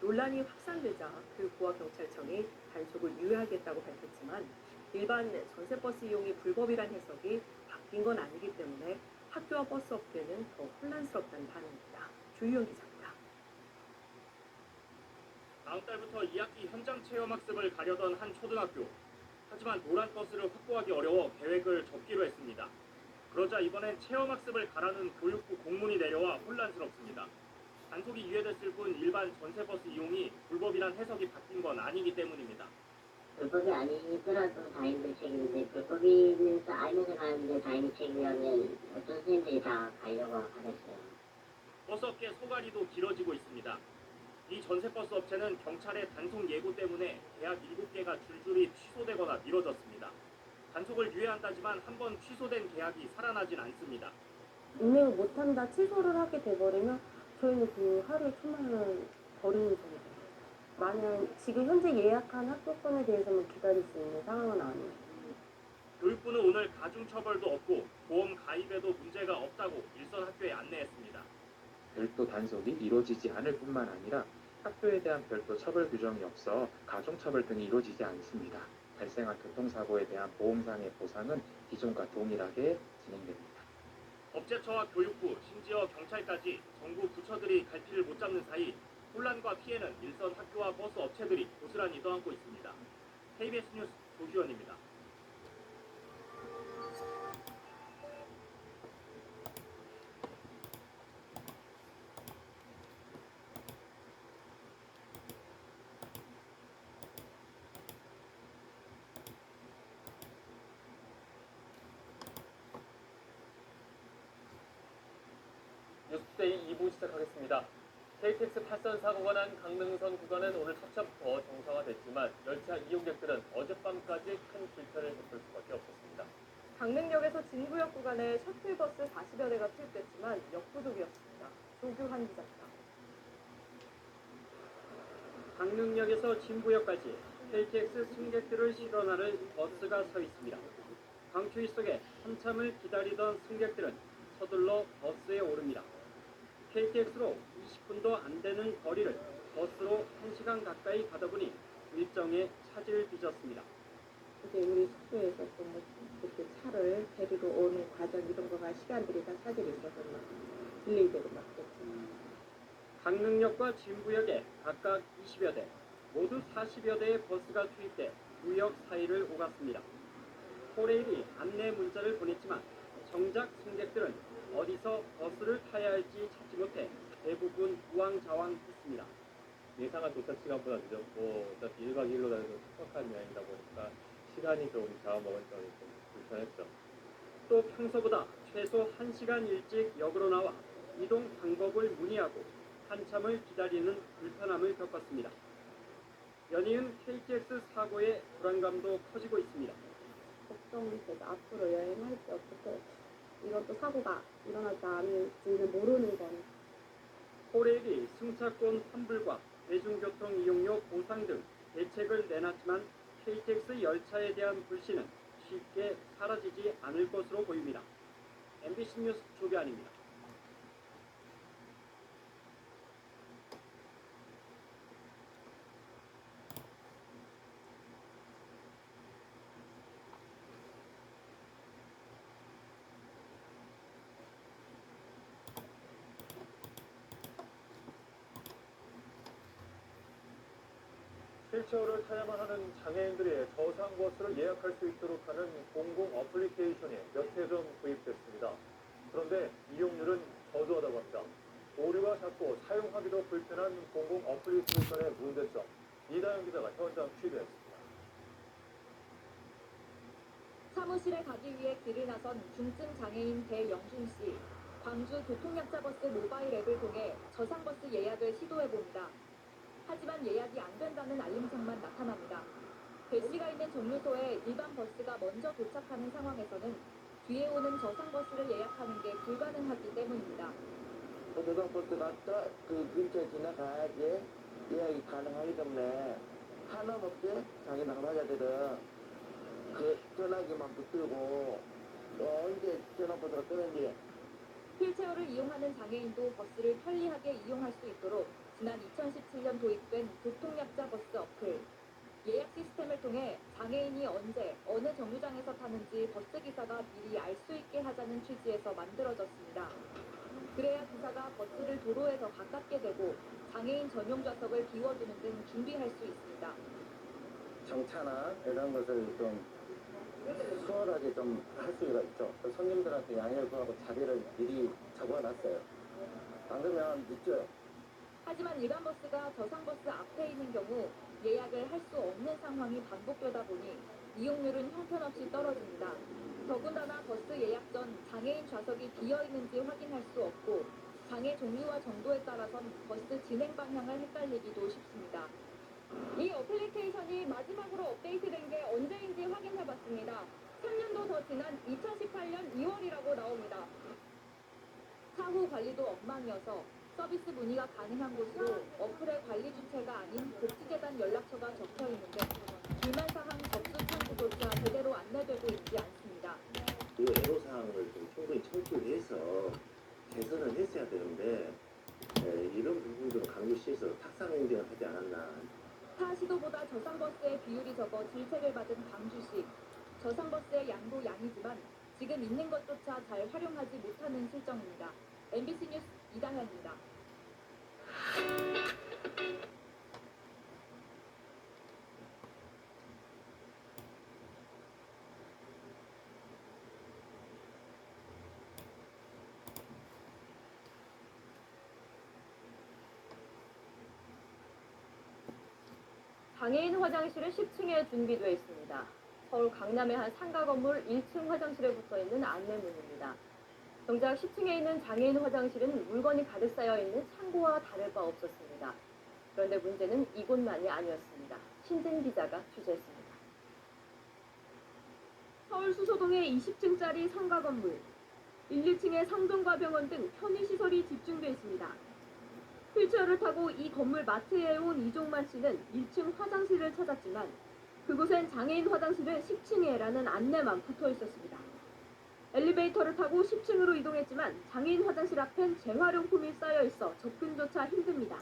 논란이 확산되자 교육부와 경찰청이 단속을 유예하겠다고 밝혔지만 일반 전세버스 이용이 불법이란 해석이 바뀐 건 아니기 때문에 학교와 버스 업계는 더 혼란스럽다는 반응입니다. 주희영 기자입니다. 다음 달부터 2학기 현장 체험학습을 가려던 한 초등학교. 하지만 노란 버스를 확보하기 어려워 계획을 접기로 했습니다. 그러자 이번엔 체험학습을 가라는 교육부 공문이 내려와 혼란스럽습니다. 단속이 유예됐을 뿐 일반 전세버스 이용이 불법이란 해석이 바뀐 건 아니기 때문입니다. 불법이 아니더라도 다인들 책임인데 불법이면서 알면서 가는데 다인들 책임이라면 어떤 선생님들이 다 가려고 하겠어요. 버스업계 소갈이도 길어지고 있습니다. 이 전세버스 업체는 경찰의 단속 예고 때문에 계약 7개가 줄줄이 취소되거나 미뤄졌습니다. 단속을 유예한다지만 한 번 취소된 계약이 살아나진 않습니다. 운행을 못한다 취소를 하게 돼버리면 저희는 그 하루에 1,000만 원 버리는 겁니다. 만약 지금 현재 예약한 학교권에 대해서만 기다릴 수 있는 상황은 아니에요. 교육부는 오늘 가중처벌도 없고 보험 가입에도 문제가 없다고 일선 학교에 안내했습니다. 별도 단속이 이루어지지 않을 뿐만 아니라 학교에 대한 별도 처벌 규정이 없어 가중처벌 등이 이루어지지 않습니다. 발생한 교통사고에 대한 보험상의 보상은 기존과 동일하게 진행됩니다. 법제처와 교육부, 심지어 경찰까지 정부 부처들이 갈피를 못 잡는 사이 혼란과 피해는 일선 학교와 버스 업체들이 고스란히 떠안고 있습니다. KBS 뉴스 조규현입니다. 뉴스데이 2부 시작하겠습니다. KTX 8선 사고가 난 강릉선 구간은 오늘 첫차부터 정상화됐지만 열차 이용객들은 어젯밤까지 큰 불편을 겪을 수밖에 없었습니다. 강릉역에서 진구역 구간에 셔틀버스 40여 대가 투입됐지만 역부족이었습니다. 조규환 기자입니다. 강릉역에서 진구역까지 KTX 승객들을 실어나를 버스가 서 있습니다. 강추위 속에 한참을 기다리던 승객들은 서둘러 버스에 오릅니다. KTX로 20분도 안 되는 거리를 버스로 1시간 가까이 가다 보니 일정에 차질을 빚었습니다. 이제 우리 숙소에서 또 뭐 그렇게 차를 데리러 오는 과정 이런 거가 시간들이 다 차질이 있어서 막 딜레이되고 막 그랬죠. 강릉역과 진부역에 각각 20여 대, 모두 40여 대의 버스가 투입돼 구역 사이를 오갔습니다. 코레일이 안내 문자를 보냈지만 정작 승객들은 어디서 버스를 타야 할지 찾지 못해 대부분 우왕좌왕했습니다. 예상한 도착 시간보다 늦었고 어차피 1박 2일로 다녀서 촉박한 여행이다 보니까 시간이 좀 잡아먹은 점이 좀 불편했죠. 또 평소보다 최소 1시간 일찍 역으로 나와 이동 방법을 문의하고 한참을 기다리는 불편함을 겪었습니다. 연이은 KTX 사고의 불안감도 커지고 있습니다. 걱정이 되죠. 앞으로 여행할 때 어떻게 이것도 사고가 일어나지 않을지는 모르는 거니까. 코레일이 승차권 환불과 대중교통 이용료 보상 등 대책을 내놨지만 KTX 열차에 대한 불신은 쉽게 사라지지 않을 것으로 보입니다. MBC 뉴스 조비안입니다. 휠체어를 타야만 하는 장애인들이 저상버스를 예약할 수 있도록 하는 공공 어플리케이션이 몇 해 전 도입됐습니다. 그런데 이용률은 저조하다고 합니다. 오류가 잦고 사용하기도 불편한 공공 어플리케이션의 문제점, 이다영 기자가 현장 취재했습니다. 사무실에 가기 위해 길을 나선 중증 장애인 배영준 씨. 광주 교통약자버스 모바일 앱을 통해 저상버스 예약을 시도해봅니다. 하지만 예약이 안 된다는 알림창만 나타납니다. 배 씨가 있는 정류소에 일반 버스가 먼저 도착하는 상황에서는 뒤에 오는 저상버스를 예약하는 게 불가능하기 때문입니다. 저상버스 갔다 그 근처에 지나가야지 예약이 가능하기 때문에 하나밖에 자기는 하자들은 그 전화기만 붙들고 언제 전화버스가 뜨는지. 휠체어를 이용하는 장애인도 버스를 편리하게 이용할 수 있도록 지난 2017년 도입된 교통약자 버스 어플. 예약 시스템을 통해 장애인이 언제 어느 정류장에서 타는지 버스기사가 미리 알 수 있게 하자는 취지에서 만들어졌습니다. 그래야 기사가 버스를 도로에 더 가깝게 되고 장애인 전용 좌석을 비워두는 등 준비할 수 있습니다. 정차나 이런 것을 좀 수월하게 좀 할 수가 있죠. 손님들한테 양해를 구하고 자리를 미리 잡아놨어요. 안 그러면 늦죠. 하지만 일반 버스가 저상버스 앞에 있는 경우 예약을 할 수 없는 상황이 반복되다 보니 이용률은 형편없이 떨어집니다. 더군다나 버스 예약 전 장애인 좌석이 비어 있는지 확인할 수 없고 장애 종류와 정도에 따라선 버스 진행 방향을 헷갈리기도 쉽습니다. 이 어플리케이션이 마지막으로 업데이트된 게 언제인지 확인해봤습니다. 3년도 더 지난 2018년 2월이라고 나옵니다. 사후 관리도 엉망이어서 서비스 문의가 가능한 곳으로 어플의 관리 주체가 아닌 복지재단 연락처가 적혀 있는데 불만사항 접수 창구조차 제대로 안내되고 있지 않습니다. 그 애로사항을 좀 충분히 청취해서 개선을 했어야 되는데 이런 부분들은 강구시에서 탁상 행정을 하지 않았나. 타 시도보다 저상버스의 비율이 적어 질책을 받은 광주시. 저상버스의 양도 양이지만 지금 있는 것조차 잘 활용하지 못하는 실정입니다. MBC 뉴스 이다현입니다. 장애인 화장실은 10층에 준비되어 있습니다. 서울 강남의 한 상가 건물 1층 화장실에 붙어있는 안내문입니다. 정작 10층에 있는 장애인 화장실은 물건이 가득 쌓여있는 창고와 다를 바 없었습니다. 그런데 문제는 이곳만이 아니었습니다. 신진 기자가 취재했습니다. 서울 수서동의 20층짜리 상가 건물. 1, 2층에 상점과 병원 등 편의시설이 집중되어 있습니다. 휠체어를 타고 이 건물 마트에 온 이종만 씨는 1층 화장실을 찾았지만 그곳엔 장애인 화장실은 10층에라는 안내만 붙어 있었습니다. 엘리베이터를 타고 10층으로 이동했지만 장애인 화장실 앞엔 재활용품이 쌓여 있어 접근조차 힘듭니다.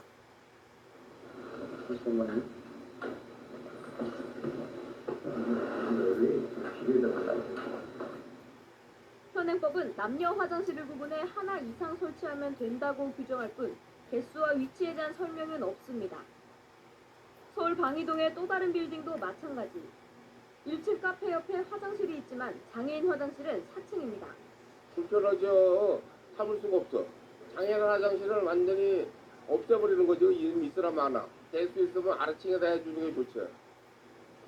현행법은 남녀 화장실을 구분해 하나 이상 설치하면 된다고 규정할 뿐 개수와 위치에 대한 설명은 없습니다. 서울 방이동의 또 다른 빌딩도 마찬가지. 1층 카페 옆에 화장실이 있지만 장애인 화장실은 4층입니다. 불편하죠. 참을 수가 없어. 장애인 화장실을 완전히 없애버리는 거죠. 이름 있으라 많아. 될 수 있으면 아래층에다 해주는 게 좋죠.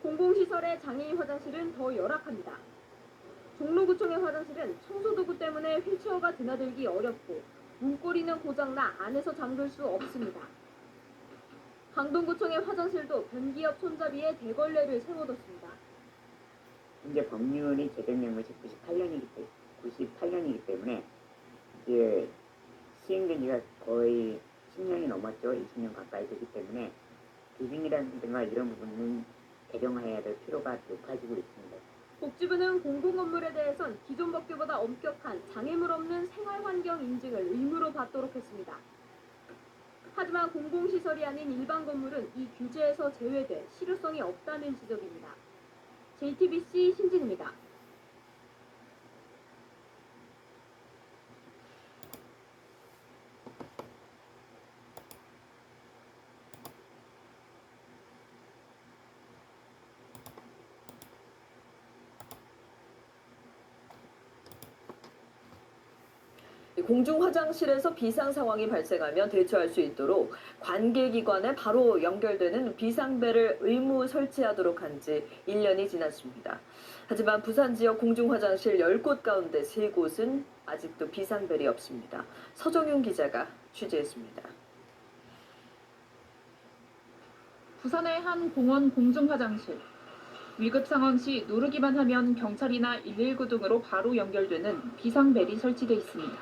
공공시설의 장애인 화장실은 더 열악합니다. 종로구청의 화장실은 청소도구 때문에 휠체어가 드나들기 어렵고 문고리는 고장나 안에서 잠글 수 없습니다. 강동구청의 화장실도 변기옆 손잡이에 대걸레를 세워뒀습니다. 현재 법률이 제정된 것이 98년이기 때문에 이제 시행된 지가 거의 10년이 넘었죠. 20년 가까이 되기 때문에 규정이라든가 이런 부분은 개정해야 될 필요가 높아지고 있습니다. 복지부는 공공건물에 대해선 기존 법규보다 엄격한 장애물 없는 생활환경 인증을 의무로 받도록 했습니다. 하지만 공공시설이 아닌 일반 건물은 이 규제에서 제외돼 실효성이 없다는 지적입니다. JTBC 신진입니다. 공중 화장실에서 비상 상황이 발생하면 대처할 수 있도록 관계기관에 바로 연결되는 비상벨을 의무 설치하도록 한 지 1년이 지났습니다. 하지만 부산 지역 공중 화장실 10곳 가운데 3곳은 아직도 비상벨이 없습니다. 서정윤 기자가 취재했습니다. 부산의 한 공원 공중 화장실. 위급 상황 시 누르기만 하면 경찰이나 119 등으로 바로 연결되는 비상벨이 설치돼 있습니다.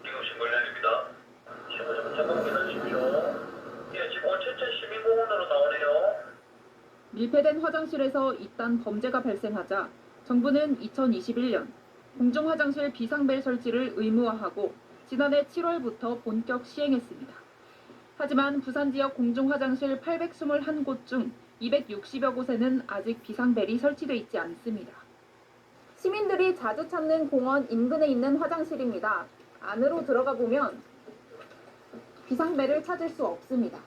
지금 신고량입니다. 신고 좀 잠깐 기다리십시오. 예, 지금 원천천 시민공원으로 나오네요. 밀폐된 화장실에서 이딴 범죄가 발생하자 정부는 2021년 공중화장실 비상벨 설치를 의무화하고 지난해 7월부터 본격 시행했습니다. 하지만 부산 지역 공중화장실 821곳 중 260여 곳에는 아직 비상벨이 설치돼 있지 않습니다. 시민들이 자주 찾는 공원 인근에 있는 화장실입니다. 안으로 들어가 보면 비상벨을 찾을 수 없습니다.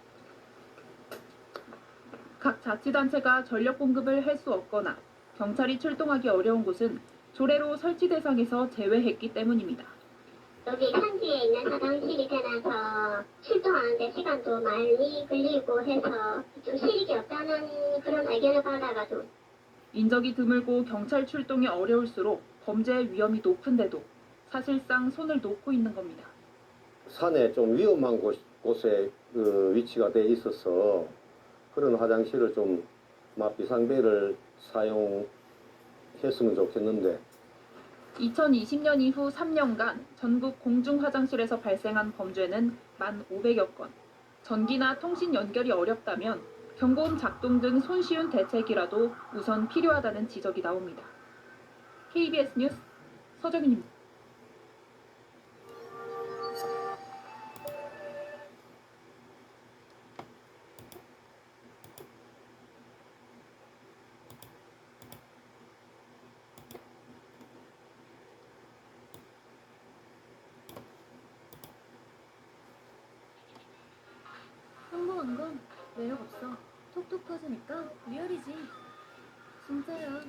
각 자치단체가 전력 공급을 할 수 없거나 경찰이 출동하기 어려운 곳은 조례로 설치 대상에서 제외했기 때문입니다. 여기 산지에 있는 화장실이 되면서 출동하는데 시간도 많이 걸리고 해서 좀 실익이 없다는 그런 의견을 받아가지고 인적이 드물고 경찰 출동이 어려울수록 범죄 위험이 높은데도 사실상 손을 놓고 있는 겁니다. 산에 좀 위험한 곳에 위치가 돼 있어서 그런 화장실을 좀 비상벨을 사용했으면 좋겠는데 2020년 이후 3년간 전국 공중화장실에서 발생한 범죄는 1,500여 건. 전기나 통신 연결이 어렵다면 경고음 작동 등 손쉬운 대책이라도 우선 필요하다는 지적이 나옵니다. KBS 뉴스 서정윤입니다. 성공한 건 매력 없어. 톡톡 터지니까 리얼이지. 진짜야.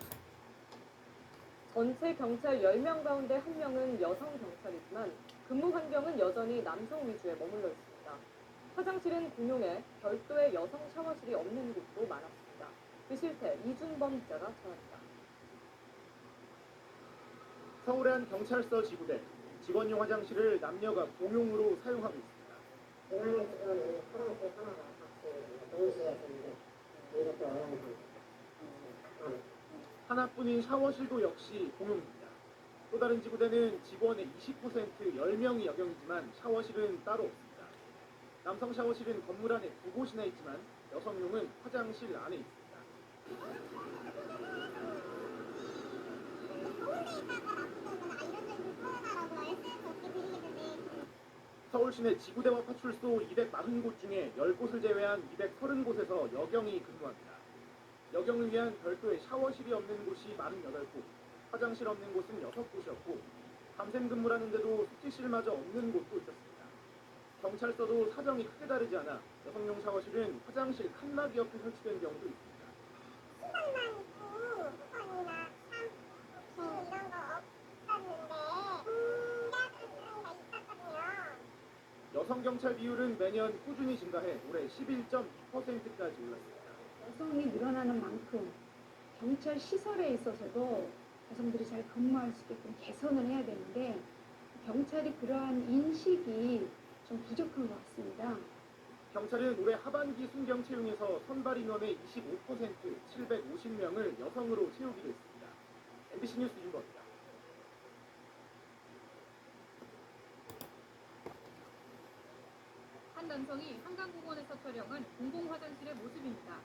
전체 경찰 10명 가운데 1명은 여성 경찰이지만 근무 환경은 여전히 남성 위주에 머물러 있습니다. 화장실은 공용에 별도의 여성 샤워실이 없는 곳도 많았습니다. 그 실태 이준범 기자가 전합니다. 서울의 한 경찰서 지구대 직원용 화장실을 남녀가 공용으로 사용하고 있습니다. 하나뿐인 샤워실도 역시 공용입니다. 또 다른 지구대는 직원의 20% 10명이 역영이지만 샤워실은 따로 없습니다. 남성 샤워실은 건물 안에 2곳이나 있지만 여성용은 화장실 안에 있습니다. 서울 시내 지구대와 파출소 240곳 중에 10곳을 제외한 230곳에서 여경이 근무합니다. 여경을 위한 별도의 샤워실이 없는 곳이 48곳, 화장실 없는 곳은 6곳이었고 밤샘 근무라는데도 숙직실마저 없는 곳도 있었습니다. 경찰서도 사정이 크게 다르지 않아 여성용 샤워실은 화장실 칸막이 옆에 설치된 경우도 있습니다. 수박만 있고 수건이나 샴푸 이런 거 없었는데 공작하는 게 있었거든요. 여성 경찰 비율은 매년 꾸준히 증가해 올해 11.2%까지 올랐습니다. 여성이 늘어나는 만큼 경찰 시설에 있어서도 여성들이 잘 근무할 수 있게끔 개선을 해야 되는데 경찰이 그러한 인식이 좀 부족한 것 같습니다. 경찰은 올해 하반기 순경 채용에서 선발 인원의 25% 750명을 여성으로 채우기로 했습니다. MBC 뉴스 윤거입니다. 한 남성이 한강공원에서 촬영한 공공화장실의 모습입니다.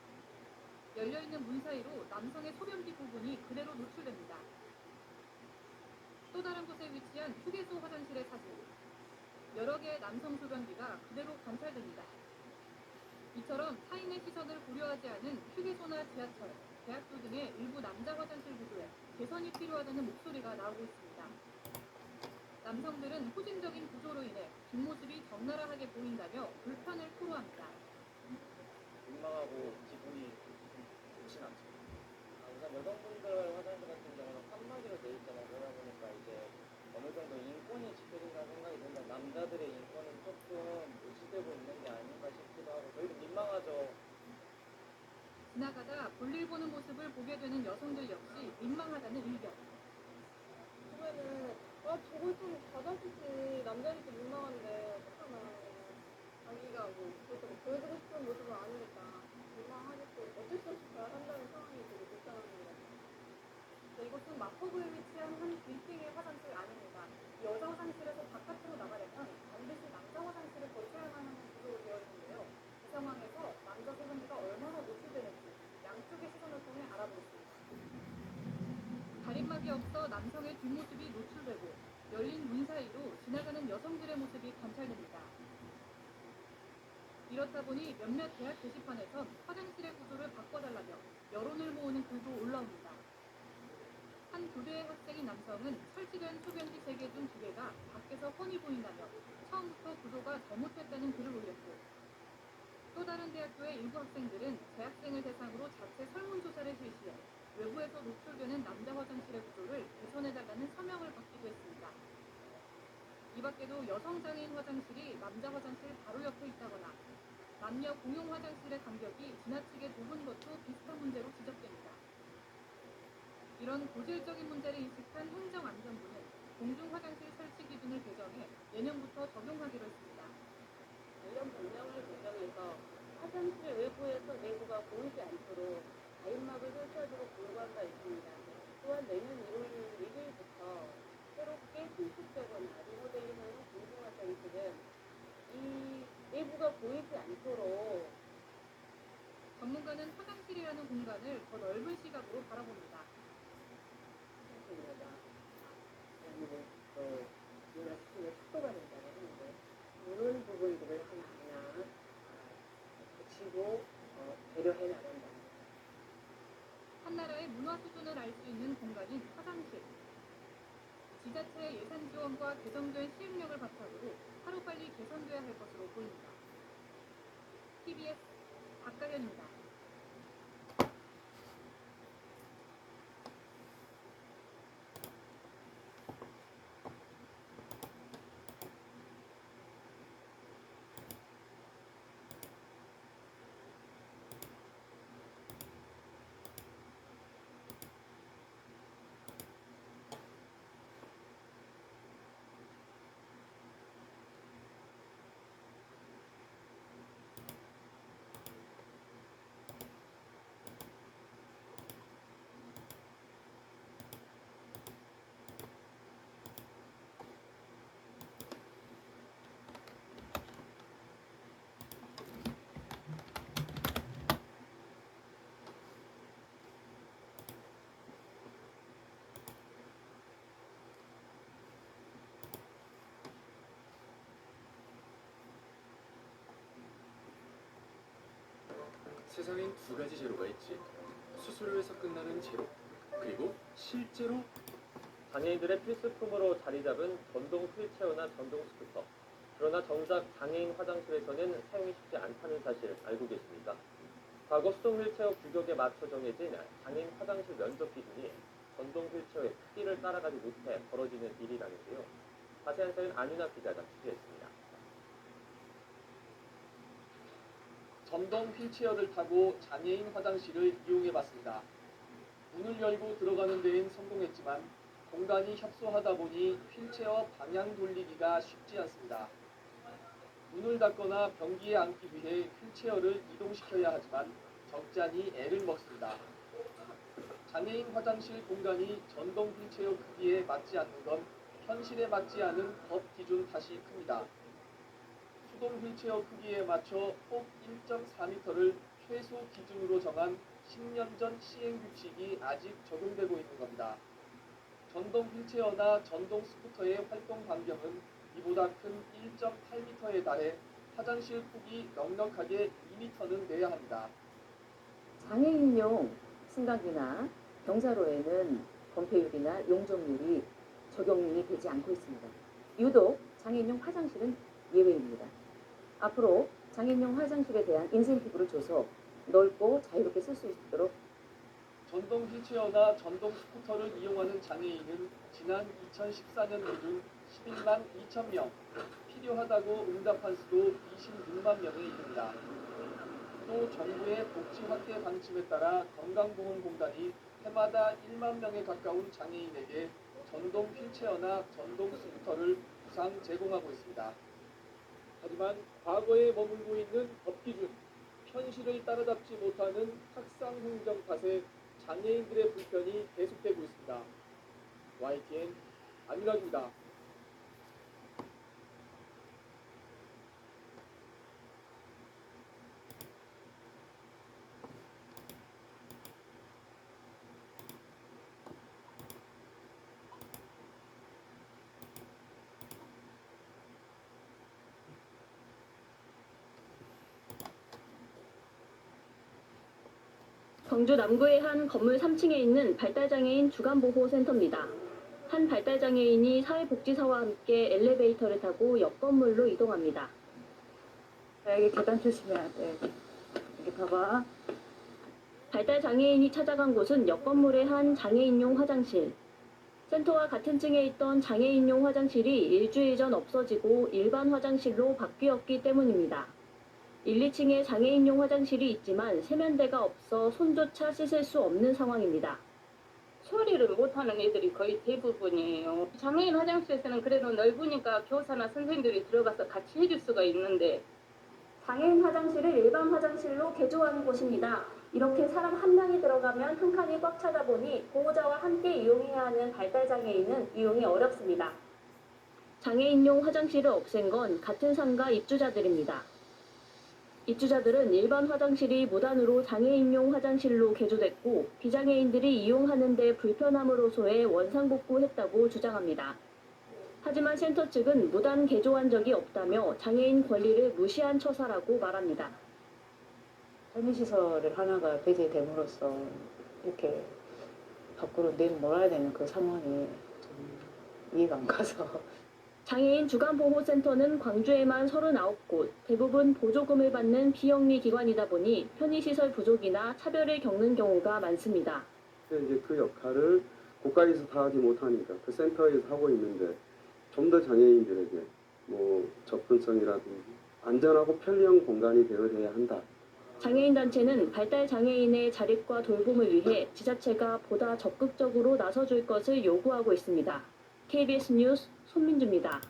열려있는 문 사이로 남성의 소변기 부분이 그대로 노출됩니다. 또 다른 곳에 위치한 휴게소 화장실의 사진. 여러 개의 남성 소변기가 그대로 관찰됩니다. 이처럼 타인의 시선을 고려하지 않은 휴게소나 지하철, 대학교 등의 일부 남자 화장실 구조에 개선이 필요하다는 목소리가 나오고 있습니다. 남성들은 후진적인 구조로 인해 뒷모습이 적나라하게 보인다며 불편을 토로합니다. 민망하고 기분이 좋진 않죠. 우선 여성분들 화장실 같은 경우는 칸막이로 돼 있잖아요. 그러다 보니까 이제 어느 정도 인권이 지켜진다는 생각이 든다. 남자들의 인권은 조금 무시되고 있는 게 아닌가 싶기도 하고 저희도 민망하죠. 지나가다 볼일 보는 모습을 보게 되는 여성들 역시 민망하다는 의견. 보면은 저걸 좀 받아주지. 남자니까 민망한데 어떡하나. 자기가 뭐 그렇다고 보여주고 싶은 모습은 아니니까 민망하겠고 어쩔 수 없이 가야 한다는 상황이 되게 불편한 것 같아요. 이곳은 마포구에 위치한 한 빌딩의 화장실 아닙니다. 여자 화장실에서 바깥으로 나가려면 반드시 남자 화장실을 거쳐야만 하는 구조로 되어 있는데요. 이 상황에서 남자 소변기가 얼마나 노출되는지 양쪽의 시선을 통해 알아보겠습니다. 가림막이 없어 남성의 뒷모습이 노출되고 열린 문 사이로 지나가는 여성들의 모습이 관찰됩니다. 이렇다 보니 몇몇 대학 게시판에선 화장실의 구조를 바꿔달라며 여론을 모으는 글도 올라옵니다. 한 교대의 학생인 남성은 설치된 소변기 3개 중 2개가 밖에서 훤히 보인다며 처음부터 구조가 잘못됐다는 글을 올렸고 또 다른 대학교의 일부 학생들은 재학생을 대상으로 자체 설문조사를 실시해 외부에서 노출되는 남자 화장실의 구조를 개선해달라는 서명을 받기도 했습니다. 이 밖에도 여성 장애인 화장실이 남자 화장실 바로 옆에 있다거나 남녀 공용 화장실의 간격이 지나치게 좁은 것도 비슷한 문제로 지적됩니다. 이런 고질적인 문제를 인식한 행정안전부는 공중화장실 설치 기준을 개정해 내년부터 적용하기로 했습니다. 관련 법령을 개정해서 화장실 외부에서 내부가 보이지 않도록 가림막을 설치하도록 공고한 바 있습니다. 또한 내년 1월 1일부터 새롭게 신축되거나 리모델링하는 공중화장실은 이 내부가 보이지 않도록 전문가는 화장실이라는 공간을 더 넓은 시각으로 바라봅니다. 우리가 수준의 속도가 된다고 하는데 이런 부분들을 하나하나 고치고 배려해 나간다. 한나라의 문화 수준을 알 수 있는 공간인 화장실. 지자체의 예산 지원과 개정된 시행령을 바탕으로 하루빨리 개선돼야 할 것으로 보입니다. TBS 박가연입니다. 세상엔 두 가지 제로가 있지. 수수료에서 끝나는 제로, 그리고 실제로 장애인들의 필수품으로 자리 잡은 전동 휠체어나 전동 스쿠터. 그러나 정작 장애인 화장실에서는 사용이 쉽지 않다는 사실 알고 계십니까? 과거 수동 휠체어 규격에 맞춰 정해진 장애인 화장실 면적 기준이 전동 휠체어의 크기를 따라가지 못해 벌어지는 일이라는데요. 자세한 사연 안윤아 기자가 취재했습니다. 전동 휠체어를 타고 장애인 화장실을 이용해봤습니다. 문을 열고 들어가는 데엔 성공했지만 공간이 협소하다 보니 휠체어 방향 돌리기가 쉽지 않습니다. 문을 닫거나 변기에 앉기 위해 휠체어를 이동시켜야 하지만 적잖이 애를 먹습니다. 장애인 화장실 공간이 전동 휠체어 크기에 맞지 않는 건 현실에 맞지 않은 법 기준 탓이 큽니다. 수동 휠체어 크기에 맞춰 폭 1.4m를 최소 기준으로 정한 10년 전 시행 규칙이 아직 적용되고 있는 겁니다. 전동 휠체어나 전동 스쿠터의 활동 반경은 이보다 큰 1.8m에 달해 화장실 폭이 넉넉하게 2m는 내야 합니다. 장애인용 승강기나 경사로에는 건폐율이나 용적률이 적용이 되지 않고 있습니다. 유독 장애인용 화장실은 예외입니다. 앞으로 장애인용 화장실에 대한 인센티브를 줘서 넓고 자유롭게 쓸 수 있도록 전동 휠체어나 전동 스쿠터를 이용하는 장애인은 지난 2014년 기준 11만 2천 명, 필요하다고 응답한 수도 26만 명에 이릅니다. 또 정부의 복지 확대 방침에 따라 건강보험공단이 해마다 1만 명에 가까운 장애인에게 전동 휠체어나 전동 스쿠터를 무상 제공하고 있습니다. 하지만 과거에 머물고 있는 법 기준, 현실을 따라잡지 못하는 탁상 행정 탓에 장애인들의 불편이 계속되고 있습니다. YTN 안윤학입니다. 광주 남구의 한 건물 3층에 있는 발달장애인 주간보호센터입니다. 한 발달장애인이 사회복지사와 함께 엘리베이터를 타고 옆 건물로 이동합니다. 여기 계단 조심해야 돼. 여기 봐봐. 발달장애인이 찾아간 곳은 옆 건물의 한 장애인용 화장실. 센터와 같은 층에 있던 장애인용 화장실이 일주일 전 없어지고 일반 화장실로 바뀌었기 때문입니다. 1, 2층에 장애인용 화장실이 있지만 세면대가 없어 손조차 씻을 수 없는 상황입니다. 처리를 못하는 애들이 거의 대부분이에요. 장애인 화장실에서는 그래도 넓으니까 교사나 선생님들이 들어가서 같이 해줄 수가 있는데 장애인 화장실을 일반 화장실로 개조한 곳입니다. 이렇게 사람 한 명이 들어가면 한 칸이 꽉 차다 보니 보호자와 함께 이용해야 하는 발달장애인은 이용이 어렵습니다. 장애인용 화장실을 없앤 건 같은 상가 입주자들입니다. 입주자들은 일반 화장실이 무단으로 장애인용 화장실로 개조됐고 비장애인들이 이용하는 데 불편함으로소에 원상복구했다고 주장합니다. 하지만 센터 측은 무단 개조한 적이 없다며 장애인 권리를 무시한 처사라고 말합니다. 편의시설을 하나가 배제됨으로써 이렇게 밖으로 내몰아야 되는 그 상황이 좀 이해가 안 가서 장애인 주간보호센터는 광주에만 39곳, 대부분 보조금을 받는 비영리 기관이다 보니 편의시설 부족이나 차별을 겪는 경우가 많습니다. 이제 그 역할을 국가에서 다 하지 못하니까 그 센터에서 하고 있는데 좀 더 장애인들에게 접근성이라든지 안전하고 편리한 공간이 되어야 한다. 장애인 단체는 발달 장애인의 자립과 돌봄을 위해 지자체가 보다 적극적으로 나서줄 것을 요구하고 있습니다. KBS 뉴스 손민주입니다.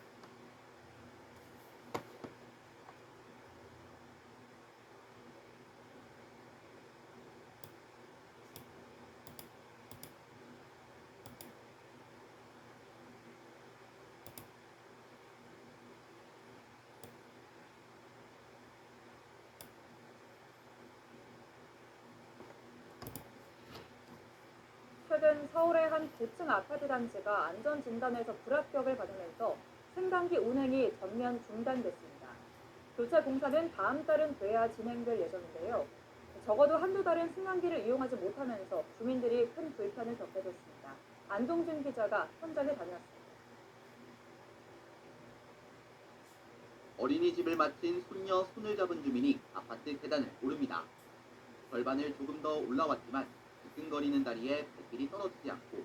최근 서울의 한 고층 아파트 단지가 안전진단에서 불합격을 받으면서 승강기 운행이 전면 중단됐습니다. 교체 공사는 다음 달은 돼야 진행될 예정인데요. 적어도 한두 달은 승강기를 이용하지 못하면서 주민들이 큰 불편을 겪게 됐습니다. 안동준 기자가 현장에 다녀왔습니다. 어린이집을 마친 손녀 손을 잡은 주민이 아파트 계단을 오릅니다. 절반을 조금 더 올라왔지만 미끈거리는 다리에 발길이 떨어지지 않고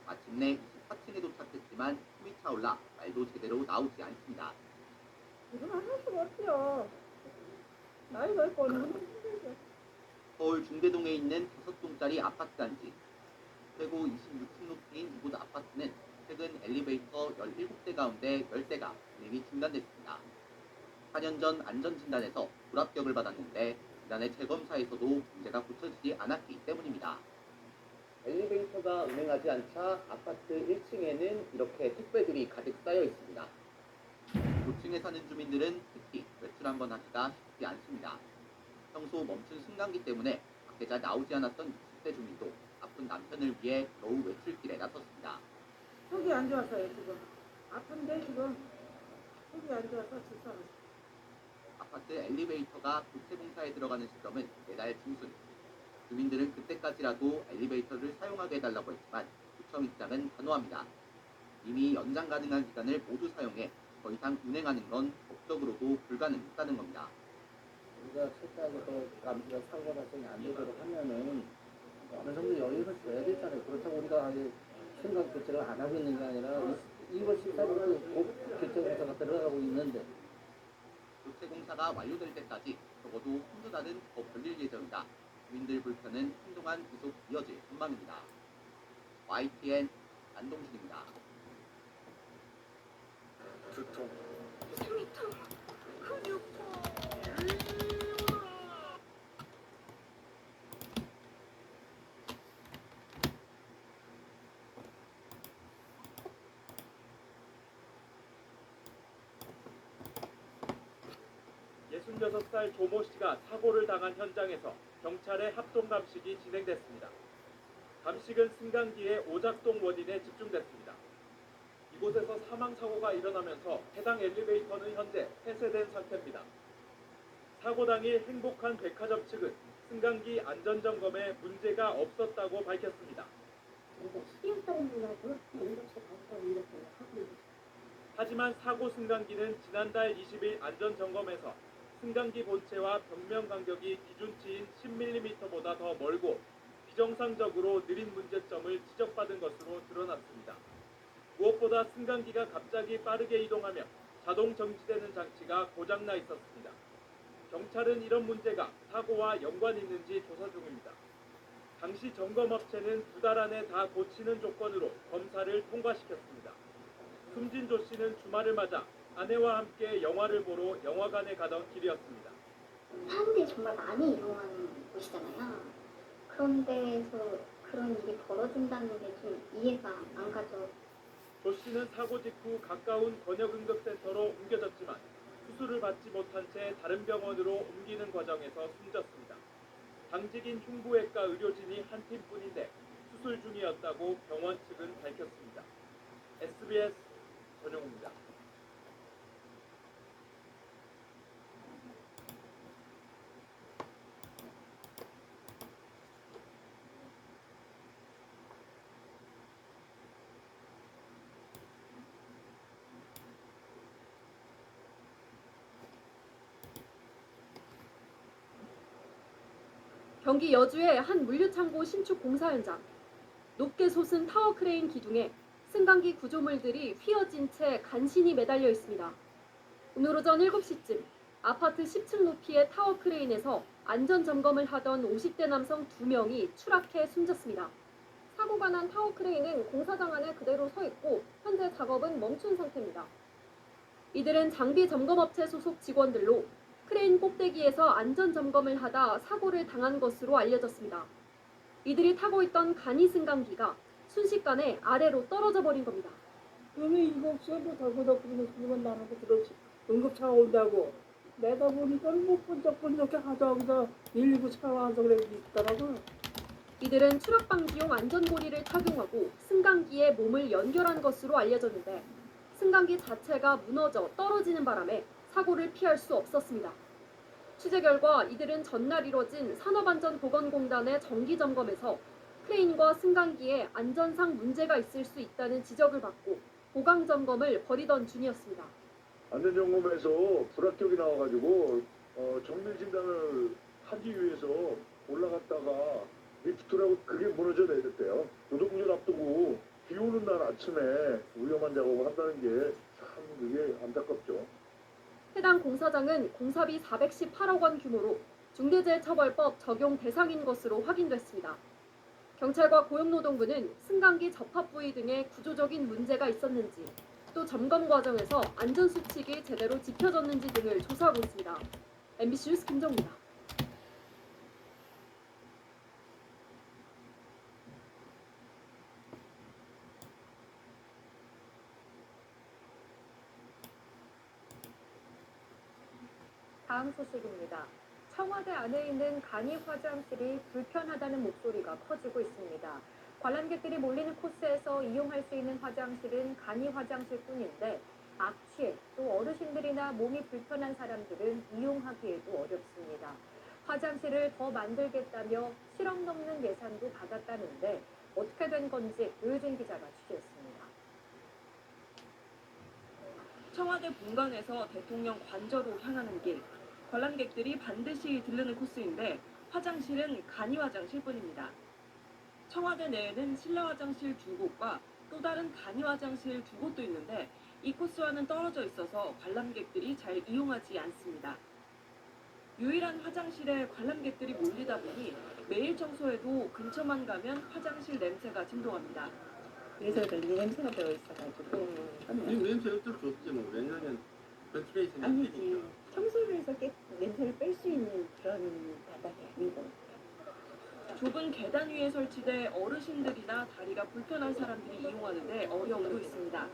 마침내 24층에 도착했지만 숨이 차올라 말도 제대로 나오지 않습니다. 이건 안 할 수가 없죠. 나이가 있고 힘들죠. 서울 중대동에 있는 5동짜리 아파트 단지. 최고 26층 높이인 이곳 아파트는 최근 엘리베이터 17대 가운데 10대가 운행이 중단됐습니다. 4년 전 안전진단에서 불합격을 받았는데 지난해 재검사에서도 문제가 고쳐지지 않았기 때문입니다. 엘리베이터가 운행하지 않자 아파트 1층에는 이렇게 택배들이 가득 쌓여 있습니다. 고층에 사는 주민들은 특히 외출 한번 하기가 쉽지 않습니다. 평소 멈춘 승강기 때문에 밖에 잘 나오지 않았던 60대 주민도 아픈 남편을 위해 겨우 외출길에 나섰습니다. 속이 안 좋았어요 지금. 아픈데 지금 속이 안 좋아서 불쌍해요. 아파트 엘리베이터가 교체 공사에 들어가는 시점은 매달 중순. 주민들은 그때까지라도 엘리베이터를 사용하게 해달라고 했지만 구청 입장은 단호합니다. 이미 연장 가능한 기간을 모두 사용해 더 이상 운행하는 건 법적으로도 불가능했다는 겁니다. 우리가 철저하게 감시가 사고 발생이 안 되도록 하면은 어느 정도 여유를 줘야 되잖아요. 그렇다고 우리가 생각 교체를 안 하고 있는 게 아니라 2월 14일부터 곧 교체 공사가 들어가고 있는데 교체 공사가 완료될 때까지 적어도 한두 달은 더 걸릴 예정이다. 주민들 불편은 한동안 계속 이어질 전망입니다. YTN 안동준입니다. 두통, 숨이통, 근육통. 예순여섯 살 조모 씨가 사고를 당한 현장에서 경찰의 합동 감식이 진행됐습니다. 감식은 승강기의 오작동 원인에 집중됐습니다. 이곳에서 사망 사고가 일어나면서 해당 엘리베이터는 현재 폐쇄된 상태입니다. 사고 당일 행복한 백화점 측은 승강기 안전 점검에 문제가 없었다고 밝혔습니다. 하지만 사고 승강기는 지난달 20일 안전 점검에서 승강기 본체와 벽면 간격이 기준치인 10mm보다 더 멀고 비정상적으로 느린 문제점을 지적받은 것으로 드러났습니다. 무엇보다 승강기가 갑자기 빠르게 이동하며 자동 정지되는 장치가 고장나 있었습니다. 경찰은 이런 문제가 사고와 연관이 있는지 조사 중입니다. 당시 점검업체는 2달 안에 다 고치는 조건으로 검사를 통과시켰습니다. 숨진 조 씨는 주말을 맞아 아내와 함께 영화를 보러 영화관에 가던 길이었습니다. 사람들이 정말 많이 이용하는 곳이잖아요. 그런 데에서 그런 일이 벌어진다는 게 좀 이해가 안 가죠. 조 씨는 사고 직후 가까운 권역응급센터로 옮겨졌지만 수술을 받지 못한 채 다른 병원으로 옮기는 과정에서 숨졌습니다. 당직인 흉부외과 의료진이 한 팀뿐인데 수술 중이었다고 병원 측은 밝혔습니다. SBS 전용우입니다. 경기 여주의 한 물류창고 신축 공사 현장. 높게 솟은 타워 크레인 기둥에 승강기 구조물들이 휘어진 채 간신히 매달려 있습니다. 오늘 오전 7시쯤 아파트 10층 높이의 타워 크레인에서 안전 점검을 하던 50대 남성 2명이 추락해 숨졌습니다. 사고가 난 타워 크레인은 공사장 안에 그대로 서 있고 현재 작업은 멈춘 상태입니다. 이들은 장비 점검업체 소속 직원들로 크레인 꼭대기에서 안전 점검을 하다 사고를 당한 것으로 알려졌습니다. 이들이 타고 있던 간이 승강기가 순식간에 아래로 떨어져 버린 겁니다. 그러면 7시에 달고다 그러면 그만 나는데 그렇지. 응급차가 온다고. 내가 보니까 뭐 번쩍번쩍해 하자마자 119 차가 와서 그래 있더라고. 이들은 추락 방지용 안전고리를 착용하고 승강기에 몸을 연결한 것으로 알려졌는데 승강기 자체가 무너져 떨어지는 바람에 사고를 피할 수 없었습니다. 취재 결과 이들은 전날 이뤄진 산업안전보건공단의 정기 점검에서 크레인과 승강기에 안전상 문제가 있을 수 있다는 지적을 받고 보강 점검을 벌이던 중이었습니다. 안전점검에서 불합격이 나와가지고 정밀 진단을 하기 위해서 올라갔다가 리프트라고 그게 무너져 내렸대요. 노동절 앞두고 비 오는 날 아침에 위험한 작업을 한다는 게 참 그게 안타깝죠. 해당 공사장은 공사비 418억 원 규모로 중대재해처벌법 적용 대상인 것으로 확인됐습니다. 경찰과 고용노동부는 승강기 접합 부위 등에 구조적인 문제가 있었는지, 또 점검 과정에서 안전수칙이 제대로 지켜졌는지 등을 조사하고 있습니다. MBC 뉴스 김정입니다. 다음 소식입니다. 청와대 안에 있는 간이 화장실이 불편하다는 목소리가 커지고 있습니다. 관람객들이 몰리는 코스에서 이용할 수 있는 화장실은 간이 화장실뿐인데 악취에 또 어르신들이나 몸이 불편한 사람들은 이용하기에도 어렵습니다. 화장실을 더 만들겠다며 7억 넘는 예산도 받았다는데 어떻게 된 건지 노유진 기자가 취재했습니다. 청와대 본관에서 대통령 관저로 향하는 길. 관람객들이 반드시 들르는 코스인데 화장실은 간이 화장실뿐입니다. 청와대 내에는 실내 화장실 2곳과 또 다른 간이 화장실 2곳도 있는데 이 코스와는 떨어져 있어서 관람객들이 잘 이용하지 않습니다. 유일한 화장실에 관람객들이 몰리다 보니 매일 청소해도 근처만 가면 화장실 냄새가 진동합니다. 그래서 그런지 냄새가 배어 있어가지고. 냄새 어쩔 수 없지 뭐. 왜냐면 벤트레이션이 아니지. 청소를 해서 냄새를 뺄 수 있는 그런 바닥이 아닌 것 같아요. 좁은 계단 위에 설치돼 어르신들이나 다리가 불편한 사람들이 이용하는데 어려움도 있습니다.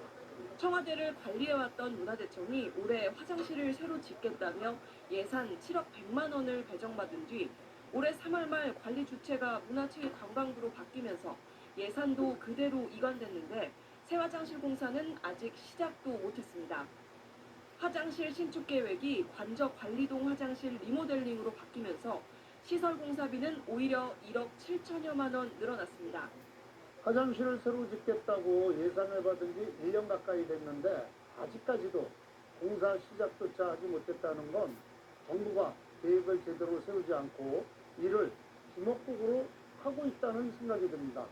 청와대를 관리해왔던 문화재청이 올해 화장실을 새로 짓겠다며 예산 7억 100만 원을 배정받은 뒤 올해 3월 말 관리 주체가 문화체육관광부로 바뀌면서 예산도 그대로 이관됐는데 새 화장실 공사는 아직 시작도 못했습니다. 화장실 신축 계획이 관저 관리동 화장실 리모델링으로 바뀌면서 시설 공사비는 오히려 1억 7천여만 원 늘어났습니다. 화장실을 새로 짓겠다고 예산을 받은 지 1년 가까이 됐는데 아직까지도 공사 시작조차 하지 못했다는 건 정부가 계획을 제대로 세우지 않고 이를 주먹국으로 하고 있다는 생각이 듭니다.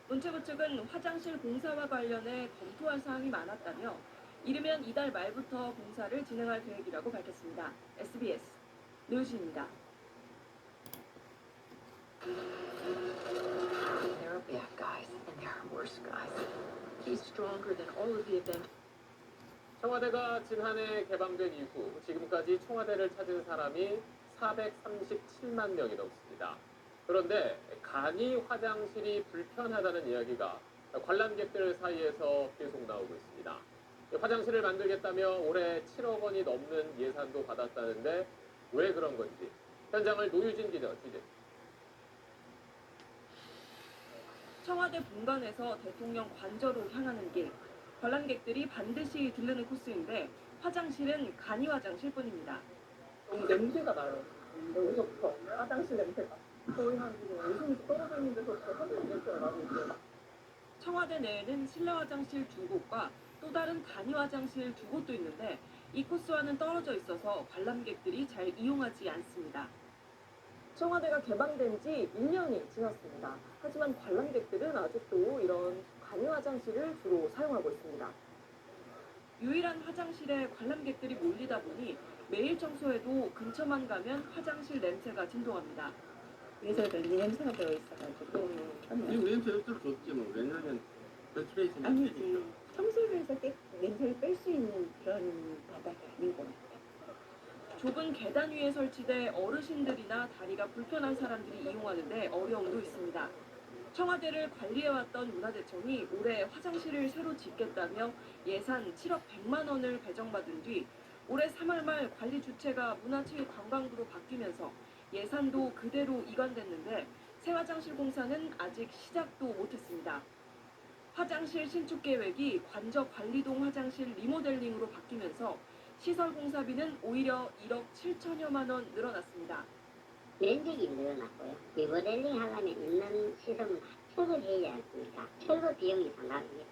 문체부 측은 화장실 공사와 관련해 검토할 사항이 많았다며 이르면 이달 말부터 공사를 진행할 계획이라고 밝혔습니다. SBS 노유진입니다. There are bad guys and there are worse guys. He's stronger than all of the event. 청와대가 지난해 개방된 이후 지금까지 청와대를 찾은 사람이 437만 명이 넘습니다. 그런데 간이 화장실이 불편하다는 이야기가 관람객들 사이에서 계속 나오고 있습니다. 화장실을 만들겠다며 올해 7억 원이 넘는 예산도 받았다는데 왜 그런 건지 현장을 노유진 기자 취재했습니다. 청와대 본관에서 대통령 관저로 향하는 길. 관람객들이 반드시 들르는 코스인데 화장실은 간이 화장실뿐입니다. 냄새가 나요. 여기서부터 화장실 냄새가. 거의 한 웃음이 떨어져 있는 데서부터 화장실 냄새가 나고 있어요. 청와대 내에는 실내 화장실 2곳과 또 다른 간이 화장실 2곳도 있는데 이 코스와는 떨어져 있어서 관람객들이 잘 이용하지 않습니다. 청와대가 개방된 지 1년이 지났습니다. 하지만 관람객들은 아직도 이런 간이 화장실을 주로 사용하고 있습니다. 유일한 화장실에 관람객들이 몰리다 보니 매일 청소해도 근처만 가면 화장실 냄새가 진동합니다. 그래서 그런지 냄새가 배어 있어가지고. 냄새 어쩔 수 없지 뭐. 왜냐면 벤트레이션이 아니지. 청소를 해서 냄새를 뺄 수 있는 그런 바닥이 아닌 것 같아요. 좁은 계단 위에 설치돼 어르신들이나 다리가 불편한 사람들이 이용하는데 어려움도 있습니다. 청와대를 관리해왔던 문화재청이 올해 화장실을 새로 짓겠다며 예산 7억 100만 원을 배정받은 뒤 올해 3월 말 관리 주체가 문화체육관광부로 바뀌면서 예산도 그대로 이관됐는데 새 화장실 공사는 아직 시작도 못했습니다. 화장실 신축 계획이 관저 관리동 화장실 리모델링으로 바뀌면서 시설 공사비는 오히려 1억 7천여만 원 늘어났습니다. 면적이 늘어났고요. 리모델링 하려면 있는 시설은 다 철거해야 하지 않습니까? 철거 비용이 상당합니다.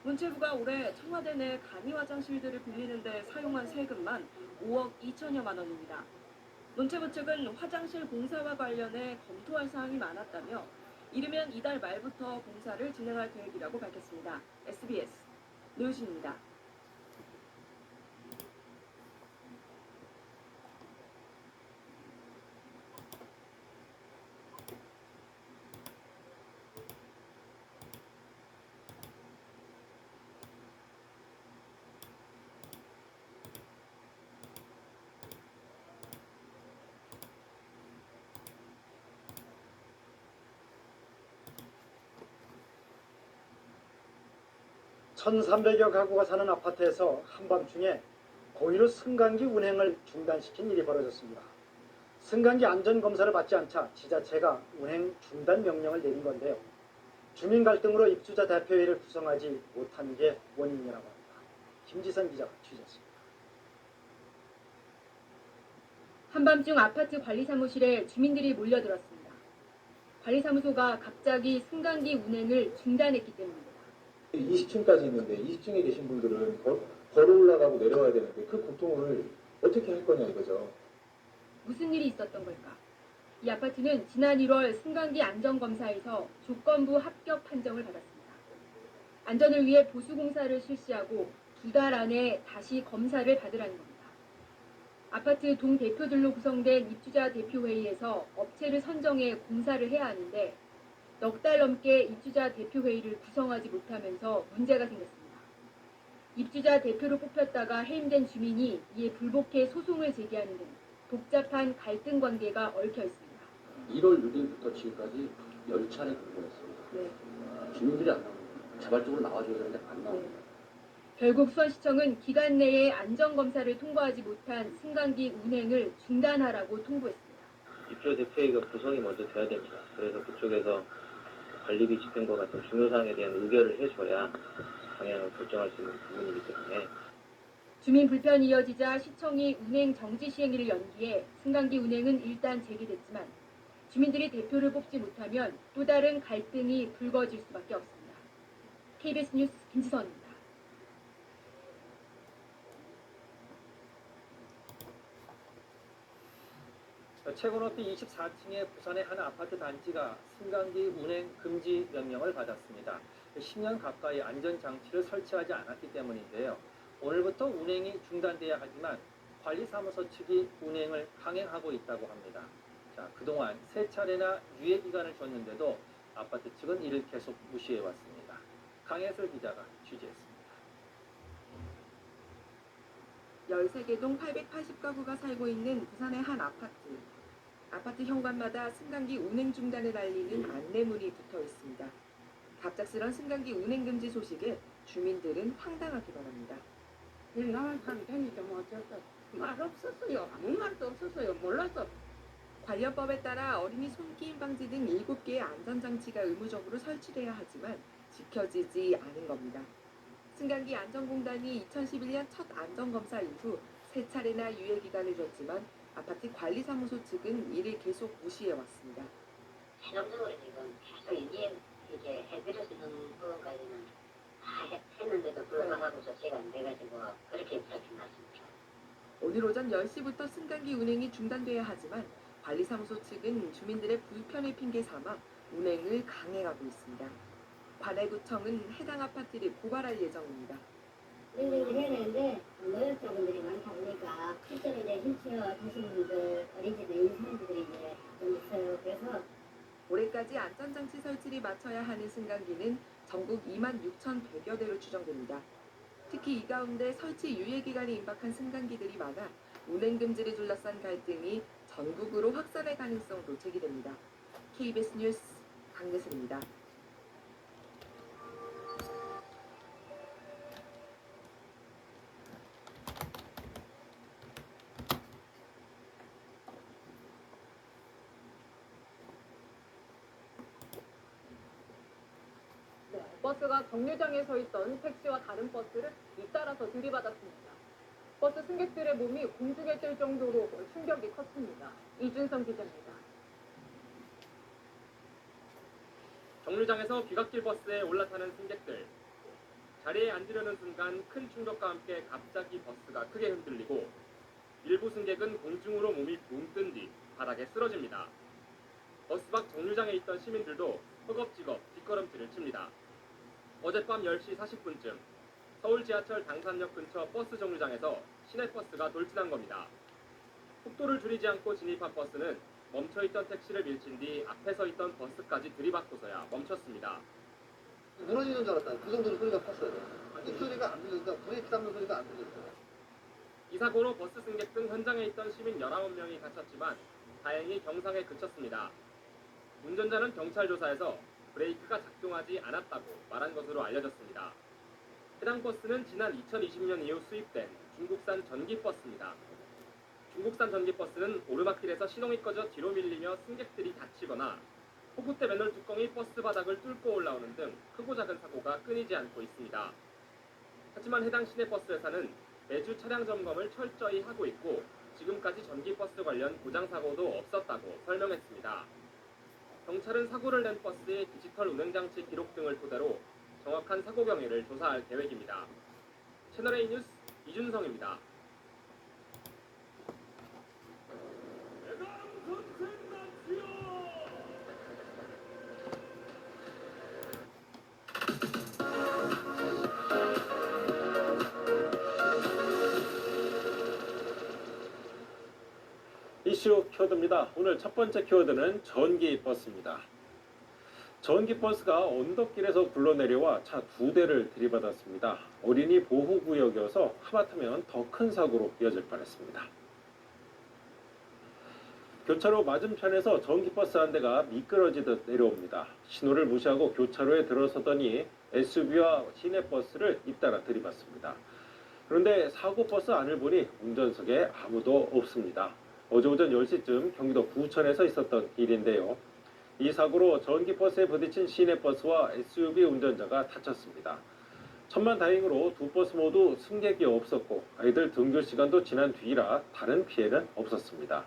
문체부가 올해 청와대 내 간이 화장실들을 빌리는 데 사용한 세금만 5억 2천여만 원입니다. 문체부 측은 화장실 공사와 관련해 검토할 사항이 많았다며 이르면 이달 말부터 공사를 진행할 계획이라고 밝혔습니다. SBS 노유진입니다. (1,300여) 가구가 사는 아파트에서 한밤중에 고의로 승강기 운행을 중단시킨 일이 벌어졌습니다. 승강기 안전검사를 받지 않자 지자체가 운행 중단 명령을 내린 건데요. 주민 갈등으로 입주자 대표회의를 구성하지 못한 게 원인이라고 합니다. 김지선 기자가 취재했습니다. 한밤중 아파트 관리사무실에 주민들이 몰려들었습니다. 관리사무소가 갑자기 승강기 운행을 중단했기 때문입니다. 20층까지 있는데 20층에 계신 분들은 걸어 올라가고 내려와야 되는데 그 고통을 어떻게 할 거냐 이거죠. 무슨 일이 있었던 걸까? 이 아파트는 지난 1월 승강기 안전검사에서 조건부 합격 판정을 받았습니다. 안전을 위해 보수공사를 실시하고 2달 안에 다시 검사를 받으라는 겁니다. 아파트 동대표들로 구성된 입주자 대표회의에서 업체를 선정해 공사를 해야 하는데 넉 달 넘게 입주자 대표회의를 구성하지 못하면서 문제가 생겼습니다. 입주자 대표로 뽑혔다가 해임된 주민이 이에 불복해 소송을 제기하는 등 복잡한 갈등 관계가 얽혀 있습니다. 1월 6일부터 지금까지 10차례 공고했습니다. 네. 주민들이 자발적으로 나와줘야 되는데 안 나옵니다. 결국 수원시청은 기간 내에 안전검사를 통과하지 못한 승강기 운행을 중단하라고 통보했습니다. 입주자 대표회의가 구성이 먼저 돼야 됩니다. 그래서 그쪽에서 관리비 집행과 같은 중요사항에 대한 의결을 해줘야 방향을 결정할 수 있는 부분이기 때문에 주민 불편이 이어지자 시청이 운행 정지 시행일을 연기해 승강기 운행은 일단 재개됐지만 주민들이 대표를 뽑지 못하면 또 다른 갈등이 불거질 수밖에 없습니다. KBS 뉴스 김지선입니다. 최고 높이 24층의 부산의 한 아파트 단지가 승강기 운행 금지 명령을 받았습니다. 10년 가까이 안전장치를 설치하지 않았기 때문인데요. 오늘부터 운행이 중단돼야 하지만 관리사무소 측이 운행을 강행하고 있다고 합니다. 자, 그동안 3차례나 유예 기간을 줬는데도 아파트 측은 이를 계속 무시해왔습니다. 강혜슬 기자가 취재했습니다. 13개동 880가구가 살고 있는 부산의 한 아파트. 아파트 현관마다 승강기 운행 중단을 알리는 안내문이 붙어 있습니다. 갑작스런 승강기 운행 금지 소식에 주민들은 황당하게 바랍니다. 나만 하면 되니까 뭐 어쩔까. 말 없었어요. 아무 말도 없었어요. 몰라서. 관련법에 따라 어린이 손기임 방지 등 7개의 안전장치가 의무적으로 설치돼야 하지만 지켜지지 않은 겁니다. 승강기 안전공단이 2011년 첫 안전검사 이후 3차례나 유예 기간을 줬지만 아파트 관리사무소 측은 이를 계속 무시해왔습니다. 최종적으로 지금 계속 이제 해드려주는 부분까지는 다 했는데도 불구하고 조치가 안 돼가지고 그렇게 밝힌 것 같습니다. 오늘 오전 10시부터 승강기 운행이 중단돼야 하지만 관리사무소 측은 주민들의 불편을 핑계 삼아 운행을 강행하고 있습니다. 관해구청은 해당 아파트를 고발할 예정입니다. 운행을 해야 되는데 노약자분들이 많다 보니까 실제로 이제 휠체어 타시는 분들, 어린이집에 있는 사람들이 이제 좀 있어요. 그래서 올해까지 안전장치 설치를 마쳐야 하는 승강기는 전국 26,100여 대로 추정됩니다. 특히 이 가운데 설치 유예 기간이 임박한 승강기들이 많아 운행 금지를 둘러싼 갈등이 전국으로 확산할 가능성도 제기됩니다. KBS 뉴스 강예슬입니다. 버스가 정류장에 서 있던 택시와 다른 버스를 잇따라서 들이받았습니다. 버스 승객들의 몸이 공중에 뜰 정도로 충격이 컸습니다. 이준성 기자입니다. 정류장에서 귀갓길 버스에 올라타는 승객들. 자리에 앉으려는 순간 큰 충격과 함께 갑자기 버스가 크게 흔들리고 일부 승객은 공중으로 몸이 붕 뜬 뒤 바닥에 쓰러집니다. 버스 밖 정류장에 있던 시민들도 허겁지겁 뒷걸음질을 칩니다. 어젯밤 10시 40분쯤 서울 지하철 당산역 근처 버스 정류장에서 시내버스가 돌진한 겁니다. 속도를 줄이지 않고 진입한 버스는 멈춰있던 택시를 밀친 뒤 앞에서 있던 버스까지 들이받고서야 멈췄습니다. 무너지는 줄 알았다. 그 정도로 소리가 컸어요. 이 소리가 안 들렸다. 브레이크 잡는 소리가 안 들렸어요. 이 사고로 버스 승객 등 현장에 있던 시민 19명이 다쳤지만 다행히 경상에 그쳤습니다. 운전자는 경찰 조사에서 브레이크가 작동하지 않았다고 말한 것으로 알려졌습니다. 해당 버스는 지난 2020년 이후 수입된 중국산 전기버스입니다. 중국산 전기버스는 오르막길에서 시동이 꺼져 뒤로 밀리며 승객들이 다치거나 호구대 맨홀 뚜껑이 버스 바닥을 뚫고 올라오는 등 크고 작은 사고가 끊이지 않고 있습니다. 하지만 해당 시내버스 회사는 매주 차량 점검을 철저히 하고 있고 지금까지 전기버스 관련 고장사고도 없었다고 설명했습니다. 경찰은 사고를 낸 버스의 디지털 운행장치 기록 등을 토대로 정확한 사고 경위를 조사할 계획입니다. 채널A 뉴스 이준성입니다. 이슈 키워드입니다. 오늘 첫 번째 키워드는 전기버스입니다. 전기버스가 언덕길에서 굴러내려와 차 2대를 들이받았습니다. 어린이 보호구역이어서 하마터면 더 큰 사고로 이어질 뻔했습니다. 교차로 맞은편에서 전기버스 한 대가 미끄러지듯 내려옵니다. 신호를 무시하고 교차로에 들어서더니 SUV와 시내버스를 잇따라 들이받습니다. 그런데 사고버스 안을 보니 운전석에 아무도 없습니다. 어제 오전 10시쯤 경기도 부천에서 있었던 일인데요. 이 사고로 전기버스에 부딪힌 시내버스와 SUV 운전자가 다쳤습니다. 천만다행으로 두 버스 모두 승객이 없었고 아이들 등교 시간도 지난 뒤라 다른 피해는 없었습니다.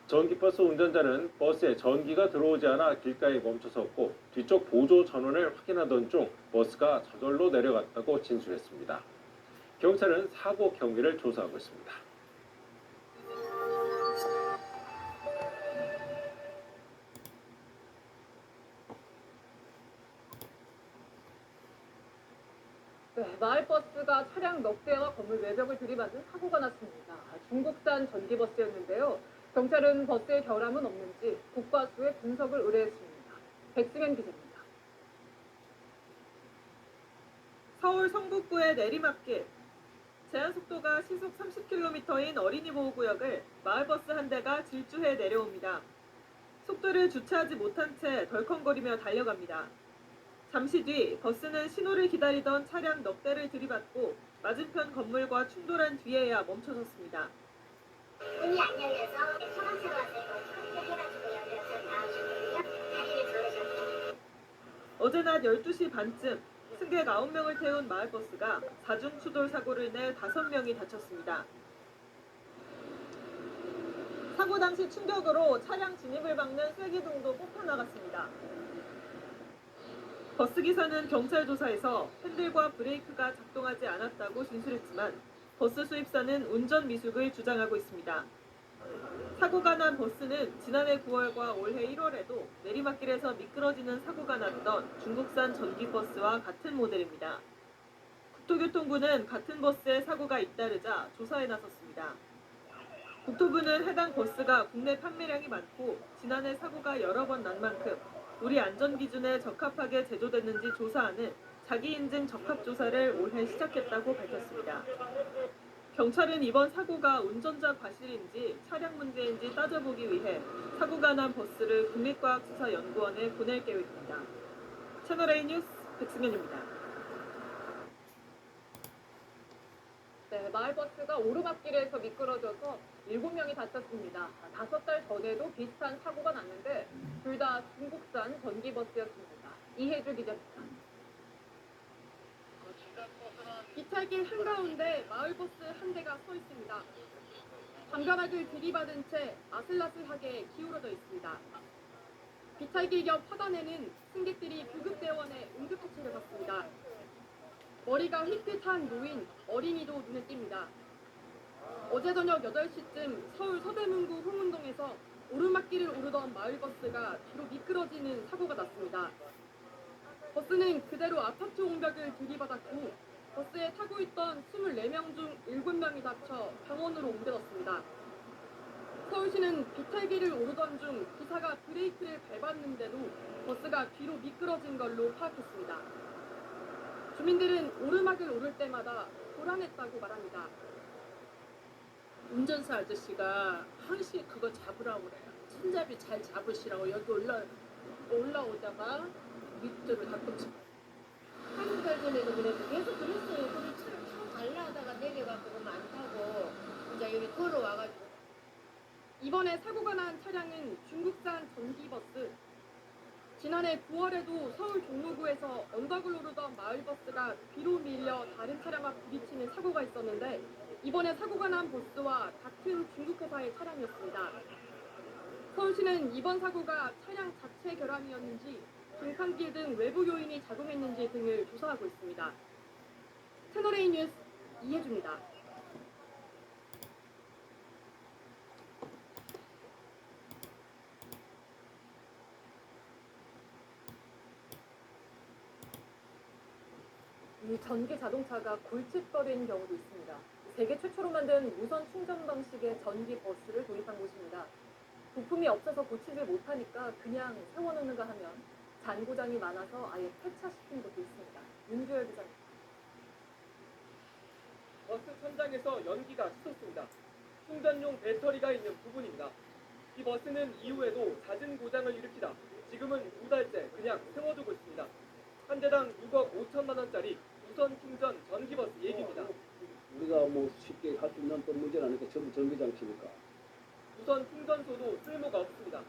전기버스 운전자는 버스에 전기가 들어오지 않아 길가에 멈춰섰고 뒤쪽 보조 전원을 확인하던 중 버스가 저절로 내려갔다고 진술했습니다. 경찰은 사고 경위를 조사하고 있습니다. 네, 마을버스가 차량 넉 대와 건물 외벽을 들이받은 사고가 났습니다. 중국산 전기버스였는데요. 경찰은 버스에 결함은 없는지 국과수에 분석을 의뢰했습니다. 백승현 기자입니다. 서울 성북구의 내리막길. 제한속도가 시속 30km인 어린이 보호구역을 마을버스 한 대가 질주해 내려옵니다. 속도를 주체하지 못한 채 덜컹거리며 달려갑니다. 잠시 뒤 버스는 신호를 기다리던 차량 넉 대를 들이받고 맞은편 건물과 충돌한 뒤에야 멈춰섰습니다. 문이 안 열려서 소방차가 와서 이거 해가지고 열려서 나와주거든요. 다리를 저으셨고. 어제 낮 12시 반쯤 승객 9명을 태운 마을버스가 4중 추돌 사고를 내 5명이 다쳤습니다. 사고 당시 충격으로 차량 진입을 막는 쐐기등도 뽑혀나갔습니다. 버스기사는 경찰 조사에서 핸들과 브레이크가 작동하지 않았다고 진술했지만 버스 수입사는 운전 미숙을 주장하고 있습니다. 사고가 난 버스는 지난해 9월과 올해 1월에도 내리막길에서 미끄러지는 사고가 났던 중국산 전기버스와 같은 모델입니다. 국토교통부는 같은 버스에 사고가 잇따르자 조사에 나섰습니다. 국토부는 해당 버스가 국내 판매량이 많고 지난해 사고가 여러 번 난 만큼 우리 안전기준에 적합하게 제조됐는지 조사하는 자기인증 적합조사를 올해 시작했다고 밝혔습니다. 경찰은 이번 사고가 운전자 과실인지 차량 문제인지 따져보기 위해 사고가 난 버스를 국립과학수사연구원에 보낼 계획입니다. 채널A 뉴스 백승현입니다. 네, 마을버스가 오르막길에서 미끄러져서 7명이 다쳤습니다. 5달 전에도 비슷한 사고가 났는데 둘 다 중국산 전기버스였습니다. 이혜주 기자입니다. 진단 버스는 비탈길 한가운데 마을버스 한 대가 서 있습니다. 담벼락을 들이받은 채 아슬아슬하게 기울어져 있습니다. 비탈길 옆 화단에는 승객들이 구급대원의 응급처치를 받습니다. 머리가 휘끗한 노인, 어린이도 눈에 띕니다. 어제 저녁 8시쯤 서울 서대문구 홍은동에서 오르막길을 오르던 마을버스가 뒤로 미끄러지는 사고가 났습니다. 버스는 그대로 아파트 옹벽을 들이받았고 버스에 타고 있던 24명 중 7명이 다쳐 병원으로 옮겨졌습니다. 서울시는 비탈길을 오르던 중 기사가 브레이크를 밟았는데도 버스가 뒤로 미끄러진 걸로 파악했습니다. 주민들은 오르막을 오를 때마다 불안했다고 말합니다. 운전사 아저씨가 항시 그거 잡으라고 그래요. 손잡이 잘 잡으시라고 여기 올라오다가 밑으로 가끔씩 한달 전에도 그래도 계속 그랬어요. 그걸 차를 타고 갈라 하다가 내려가고 그러면 안 타고 이제 여기 걸어와가지고. 이번에 사고가 난 차량은 중국산 전기버스. 지난해 9월에도 서울 종로구에서 언덕을 오르던 마을버스가 뒤로 밀려 다른 차량과 부딪히는 사고가 있었는데 이번에 사고가 난 버스와 같은 중국 회사의 차량이었습니다. 서울시는 이번 사고가 차량 자체 결함이었는지 중탄길 등 외부 요인이 작용했는지 등을 조사하고 있습니다. 채널A 뉴스 이혜주입니다. 이 전기 자동차가 골칫거리인 경우도 있습니다. 세계 최초로 만든 무선 충전 방식의 전기 버스를 도입한 곳입니다. 부품이 없어서 고치질 못하니까 그냥 세워놓는가 하면 잔고장이 많아서 아예 폐차시킨 곳도 있습니다. 윤주열 기자입니다. 버스 천장에서 연기가 솟습니다. 충전용 배터리가 있는 부분입니다. 이 버스는 이후에도 잦은 고장을 일으키다 지금은 2달째 그냥 세워두고 있습니다. 한 대당 6억 5천만 원짜리 무선 충전 전기버스 얘기입니다. 우리가 뭐 쉽게 할 수 있는 또 문제는 아니니까 전부 전기장치니까. 무선 충전소도 쓸모가 없습니다.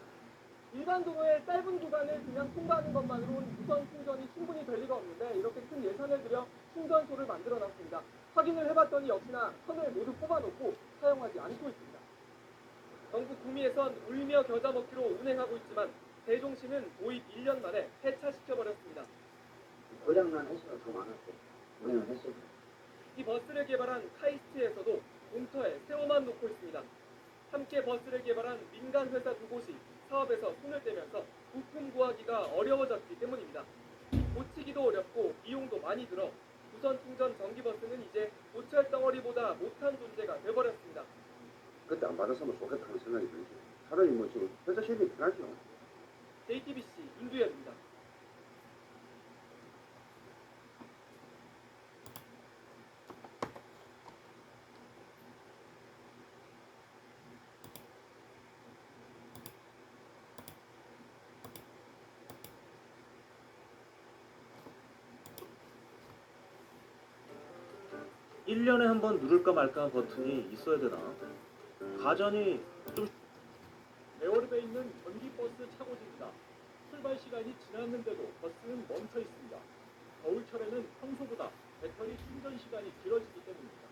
일반 도로의 짧은 구간을 그냥 통과하는 것만으로는 무선 충전이 충분히 될 리가 없는데 이렇게 큰 예산을 들여 충전소를 만들어 놨습니다. 확인을 해봤더니 역시나 선을 모두 뽑아놓고 사용하지 않고 있습니다. 전국 구미에선 울며 겨자 먹기로 운행하고 있지만 세종시는 도입 1년 만에 폐차시켜버렸습니다. 고장난 횟수가 더 많았고 운행을 했어요. 이 버스를 개발한 카이스트에서도 공터에 세워만 놓고 있습니다. 함께 버스를 개발한 민간 회사 2곳이 사업에서 손을 떼면서 부품 구하기가 어려워졌기 때문입니다. 고치기도 어렵고 비용도 많이 들어 무선 충전 전기버스는 이제 고철 덩어리보다 못한 존재가 돼버렸습니다. 그때 안 받았으면 좋겠다는 생각이 들죠. 차라리 뭐 지금 회사 시험이 편하죠. JTBC 임두현입니다. 일 1년에 한 번 누를까 말까 한 버튼이 있어야 되나? 가전이 좀 에어랩에 있는 전기버스 차고지입니다. 출발 시간이 지났는데도 버스는 멈춰 있습니다. 겨울철에는 평소보다 배터리 충전 시간이 길어지기 때문입니다.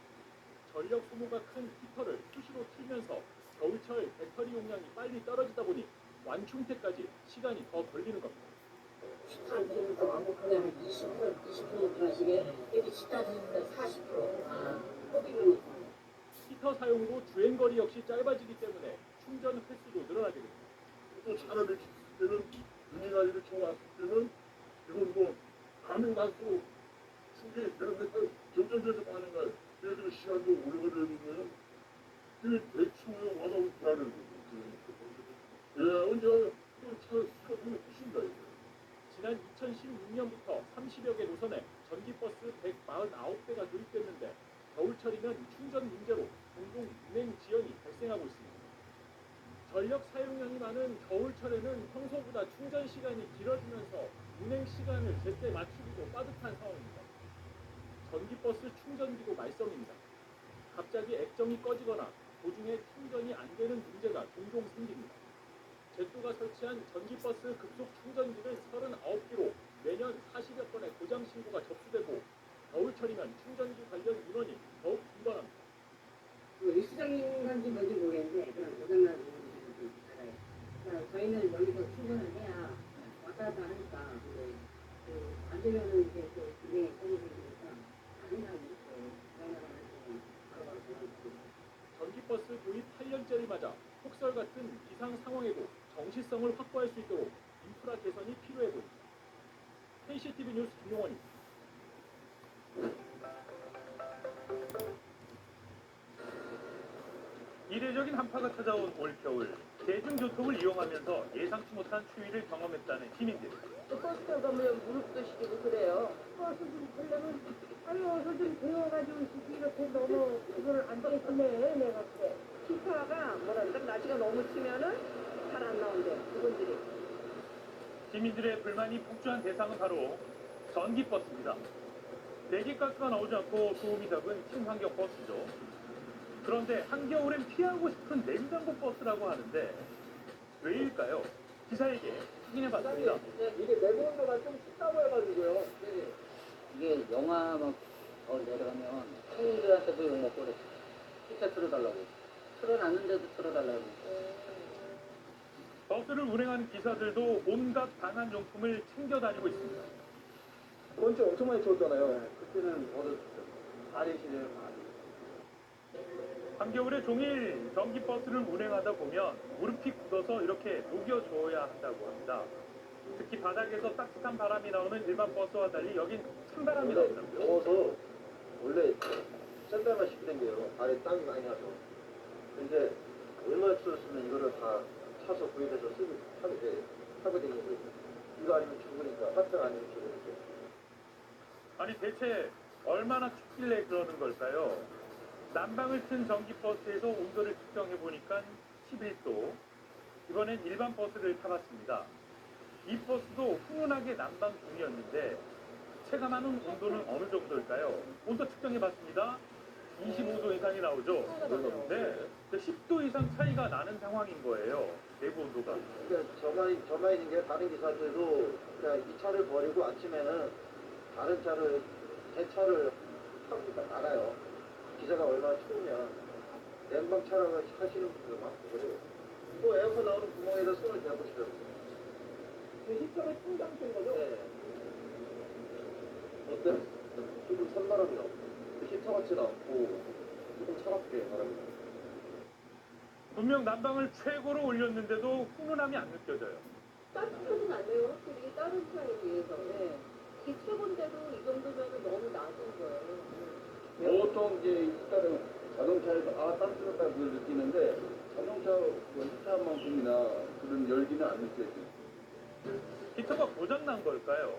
전력 소모가 큰 히터를 수시로 틀면서 겨울철 배터리 용량이 빨리 떨어지다 보니 완충 때까지 시간이 더 걸리는 겁니다. 스타트부터 왕복하려면 20% 들어지게 여기 스타트부터 40%. 히터 사용으로 주행거리 역시 짧아지기 때문에 충전 횟수도 늘어나게 됩니다. 또 차라리 때는 눈이나 이렇게 왔을 때는 이건 뭐 가면 갈수록 충격이 되는데 점점 가는 거예요. 그래서 시간도 오래 걸리면 그 대충 와서 불안해요. 예, 언제 또차 수가 좀 크신다 이거. 지난 2016년부터 30여 개 노선에 전기버스 149대가 도입됐는데 겨울철이면 충전 문제로 종종 운행 지연이 발생하고 있습니다. 전력 사용량이 많은 겨울철에는 평소보다 충전 시간이 길어지면서 운행 시간을 제때 맞추기도 빠듯한 상황입니다. 전기버스 충전기도 말썽입니다. 갑자기 액정이 꺼지거나 도중에 충전이 안 되는 문제가 종종 생깁니다. 제주가 설치한 전기버스 급속 충전기는 39개로 매년 40여 건의 고장 신고가 접수되고 겨울철이면 충전기 관련 민원이 더욱 빈번합니다. 일시적인 건지 뭔지 모르겠는데 그냥 고장나는 분들이 좀 있잖아요. 그러니까 저희는 여기서 출근을 해야 왔다 갔다 하니까 근데 안 되면은 이제 또 진행이 떨어지니까 항상 이렇게 고장나는 바로바로 전화주고. 전기버스 도입 8년째를 맞아 폭설 같은 비상 상황에도 정시성을 확보할 수 있도록 인프라 개선이 필요해 보입니다. KCTV 뉴스 김용원입니다. 이례적인 한파가 찾아온 올겨울, 대중교통을 이용하면서 예상치 못한 추위를 경험했다는 시민들. 버스 타고 가면 무릎도 시리고 그래요. 버스 좀 타려면 아니 어서 좀 데워가지고 이렇게 너무 그걸 안 되겠네 내가 그래. 기차가 뭐랄까 날씨가 너무 추면은 잘 안 나온대 그분들이. 시민들의 불만이 폭주한 대상은 바로 전기버스입니다. 배기가스가 나오지 않고 소음이 적은 친환경 버스죠. 그런데 한겨울엔 피하고 싶은 냉장고 버스라고 하는데 왜일까요? 기사에게 확인해봤습니다. 이게 내부 온도가 좀 춥다고 해가지고요. 이게 영하 막 내려가면 손님들한테도 욕먹고 그래. 히터 틀어달라고. 틀어놨는데도 틀어달라고. 버스를 운행하는 기사들도 온갖 방한 용품을 챙겨 다니고 있습니다. 이번 주 엄청 많이 추웠잖아요. 그때는 어렸을 때 발이시네요. 한겨울에 종일 전기버스를 운행하다 보면 무릎이 굳어서 이렇게 녹여줘야 한다고 합니다. 특히 바닥에서 따뜻한 바람이 나오는 일반 버스와 달리 여긴 찬바람이 나오더라고요. 더워서 원래 샌들만 씹게 생겨요. 발에 땀이 많이 나서. 근데 얼마나 추웠으면 이거를 다 차서 구입해서 타고 다니는 거예요. 이거 아니면 죽으니까, 화장 아니면 죽으니까. 아니 대체 얼마나 춥길래 그러는 걸까요? 난방을 튼 전기버스에서 온도를 측정해 보니까 11도. 이번엔 일반 버스를 타봤습니다. 이 버스도 훈훈하게 난방 중이었는데 체감하는 온도는 어느 정도일까요? 온도 측정해 봤습니다. 25도 이상이 나오죠? 네, 10도 이상 차이가 나는 상황인 거예요. 내부 온도가. 그러니까 저만 있는 게 다른 기사들도 그냥 이 차를 버리고 아침에는 다른 차를, 제 차를 타고 나가요. 기사가 얼마나 추우면 냉방 차라고 하시는 분들 많고 그래요. 또 에어컨 나오는 구멍에다 손을 대보시더라고요. 히터를 충당된 거죠? 네. 어때? 조금 찬바람이 나고 히터같지는 않고 조금 차갑게 바람이 나고. 분명 난방을 최고로 올렸는데도 훈훈함이 안 느껴져요. 따뜻하진 않네요. 확실히 다른 차에 비해서. 네. 이 최고인데도 이 정도면 너무 낮은 거예요. 보통 이제 일단은 자동차에서 따뜻하다 그걸 느끼는데 자동차 히터만큼이나 그런 열기는 안 느껴져요. 히터가 고장난 걸까요?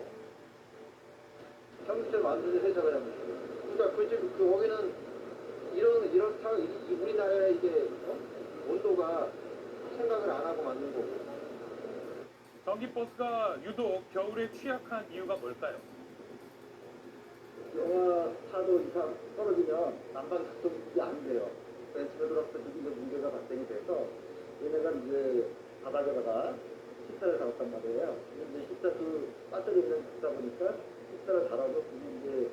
현재 만드는 회사가 잘못이에요. 그러니까 거기는 이런 차 우리나라에 이게 온도가 생각을 안 하고 만든 거고. 전기버스가 유독 겨울에 취약한 이유가 뭘까요? 영하 4도 이상 떨어지면 난방 작동이 안 돼요. 그래서 집에 들어왔을 때 이제 문제가 발생이 돼서 얘네가 이제 바닥에다가 히터를 달았단 말이에요. 근데 이제 히터 그 배터리를 듣다 보니까 히터를 달아서 그게 이제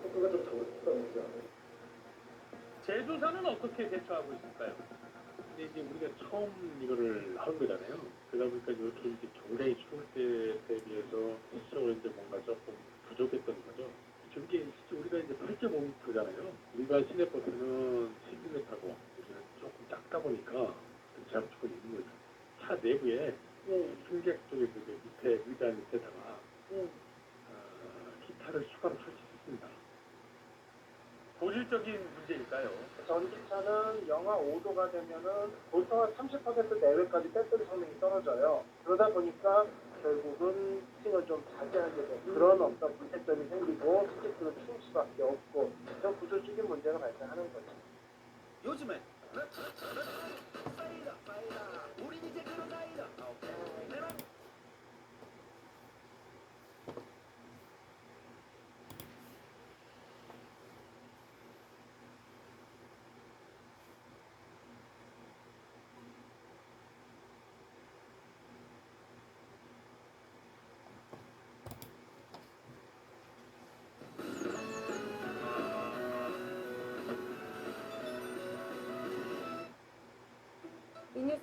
효과가 좀 적었던 거죠. 제조사는 어떻게 대처하고 있을까요? 근데 이제 우리가 처음 이거를 한 거잖아요. 그러다 보니까 이렇게 이제 굉장히 추울 때 대비해서 실질적으로 이제 뭔가 조금 부족했던 거죠. 저게 우리가 이제 8.5m잖아요. 우리가 시내버스는 11m고 우리는 조금 작다 보니까 제약조건이 있는 거죠. 차 내부에 승객 쪽에 밑에 의자 밑에다가 기타를 추가로 설치했습니다. 본질적인 문제일까요? 전기차는 영하 5도가 되면은 보통 한 30% 내외까지 배터리 성능이 떨어져요. 그러다 보니까 결국은 히팅을 좀 자제하게 되는 그런 어떤 문제점이 생기고 스티크는 추울 수밖에 없고 그런 구조적인 문제가 발생하는 거죠. 요즘엔 사이다 우린 이제 그런 나이다. 메롱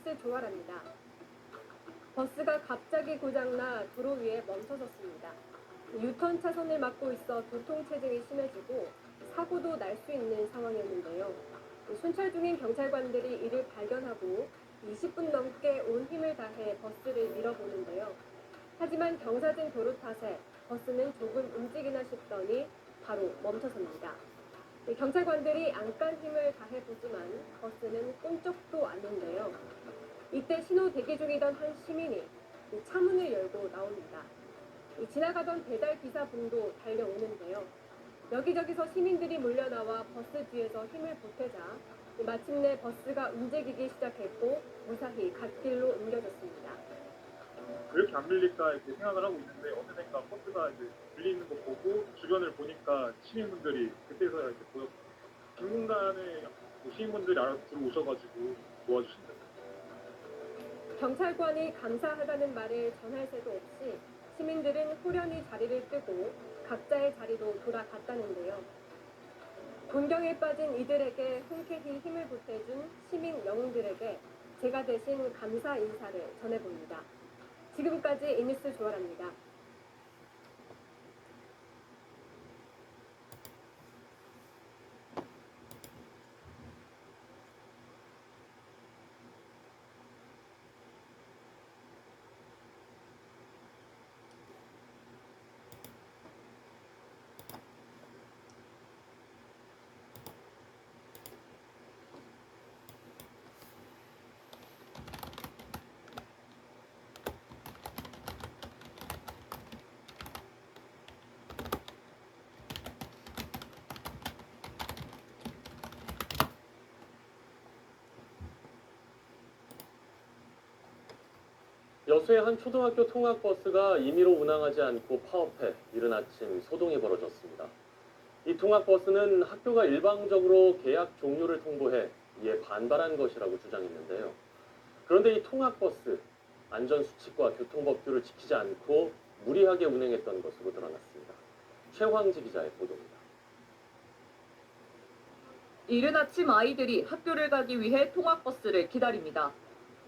이니스 조아라입니다. 버스가 갑자기 고장나 도로 위에 멈춰섰습니다. 유턴 차선을 막고 있어 교통체증이 심해지고 사고도 날 수 있는 상황이었는데요. 순찰 중인 경찰관들이 이를 발견하고 20분 넘게 온 힘을 다해 버스를 밀어보는데요. 하지만 경사진 도로 탓에 버스는 조금 움직이나 싶더니 바로 멈춰섭니다. 경찰관들이 안간 힘을 다해보지만 버스는 꼼짝도 않는데요. 이때 신호 대기 중이던 한 시민이 차문을 열고 나옵니다. 지나가던 배달 기사분도 달려오는데요. 여기저기서 시민들이 몰려나와 버스 뒤에서 힘을 보태자 마침내 버스가 움직이기 시작했고 무사히 갓길로 옮겨졌습니다. 왜 이렇게 안 밀릴까 이렇게 생각을 하고 있는데 어느샌가 버스가 이제 밀리는 거 보고 주변을 보니까 시민분들이 그때서야 이렇게 보였고 중간에 시민분들이 알아서 들어오셔가지고 도와주신다. 경찰관이 감사하다는 말을 전할 새도 없이 시민들은 호련히 자리를 뜨고 각자의 자리로 돌아갔다는데요. 곤경에 빠진 이들에게 흔쾌히 힘을 보태준 시민 영웅들에게 제가 대신 감사 인사를 전해봅니다. 지금까지 이니스 조아라입니다. 여수의 한 초등학교 통학버스가 임의로 운항하지 않고 파업해 이른 아침 소동이 벌어졌습니다. 이 통학버스는 학교가 일방적으로 계약 종료를 통보해 이에 반발한 것이라고 주장했는데요. 그런데 이 통학버스, 안전수칙과 교통법규를 지키지 않고 무리하게 운행했던 것으로 드러났습니다. 최황지 기자의 보도입니다. 이른 아침 아이들이 학교를 가기 위해 통학버스를 기다립니다.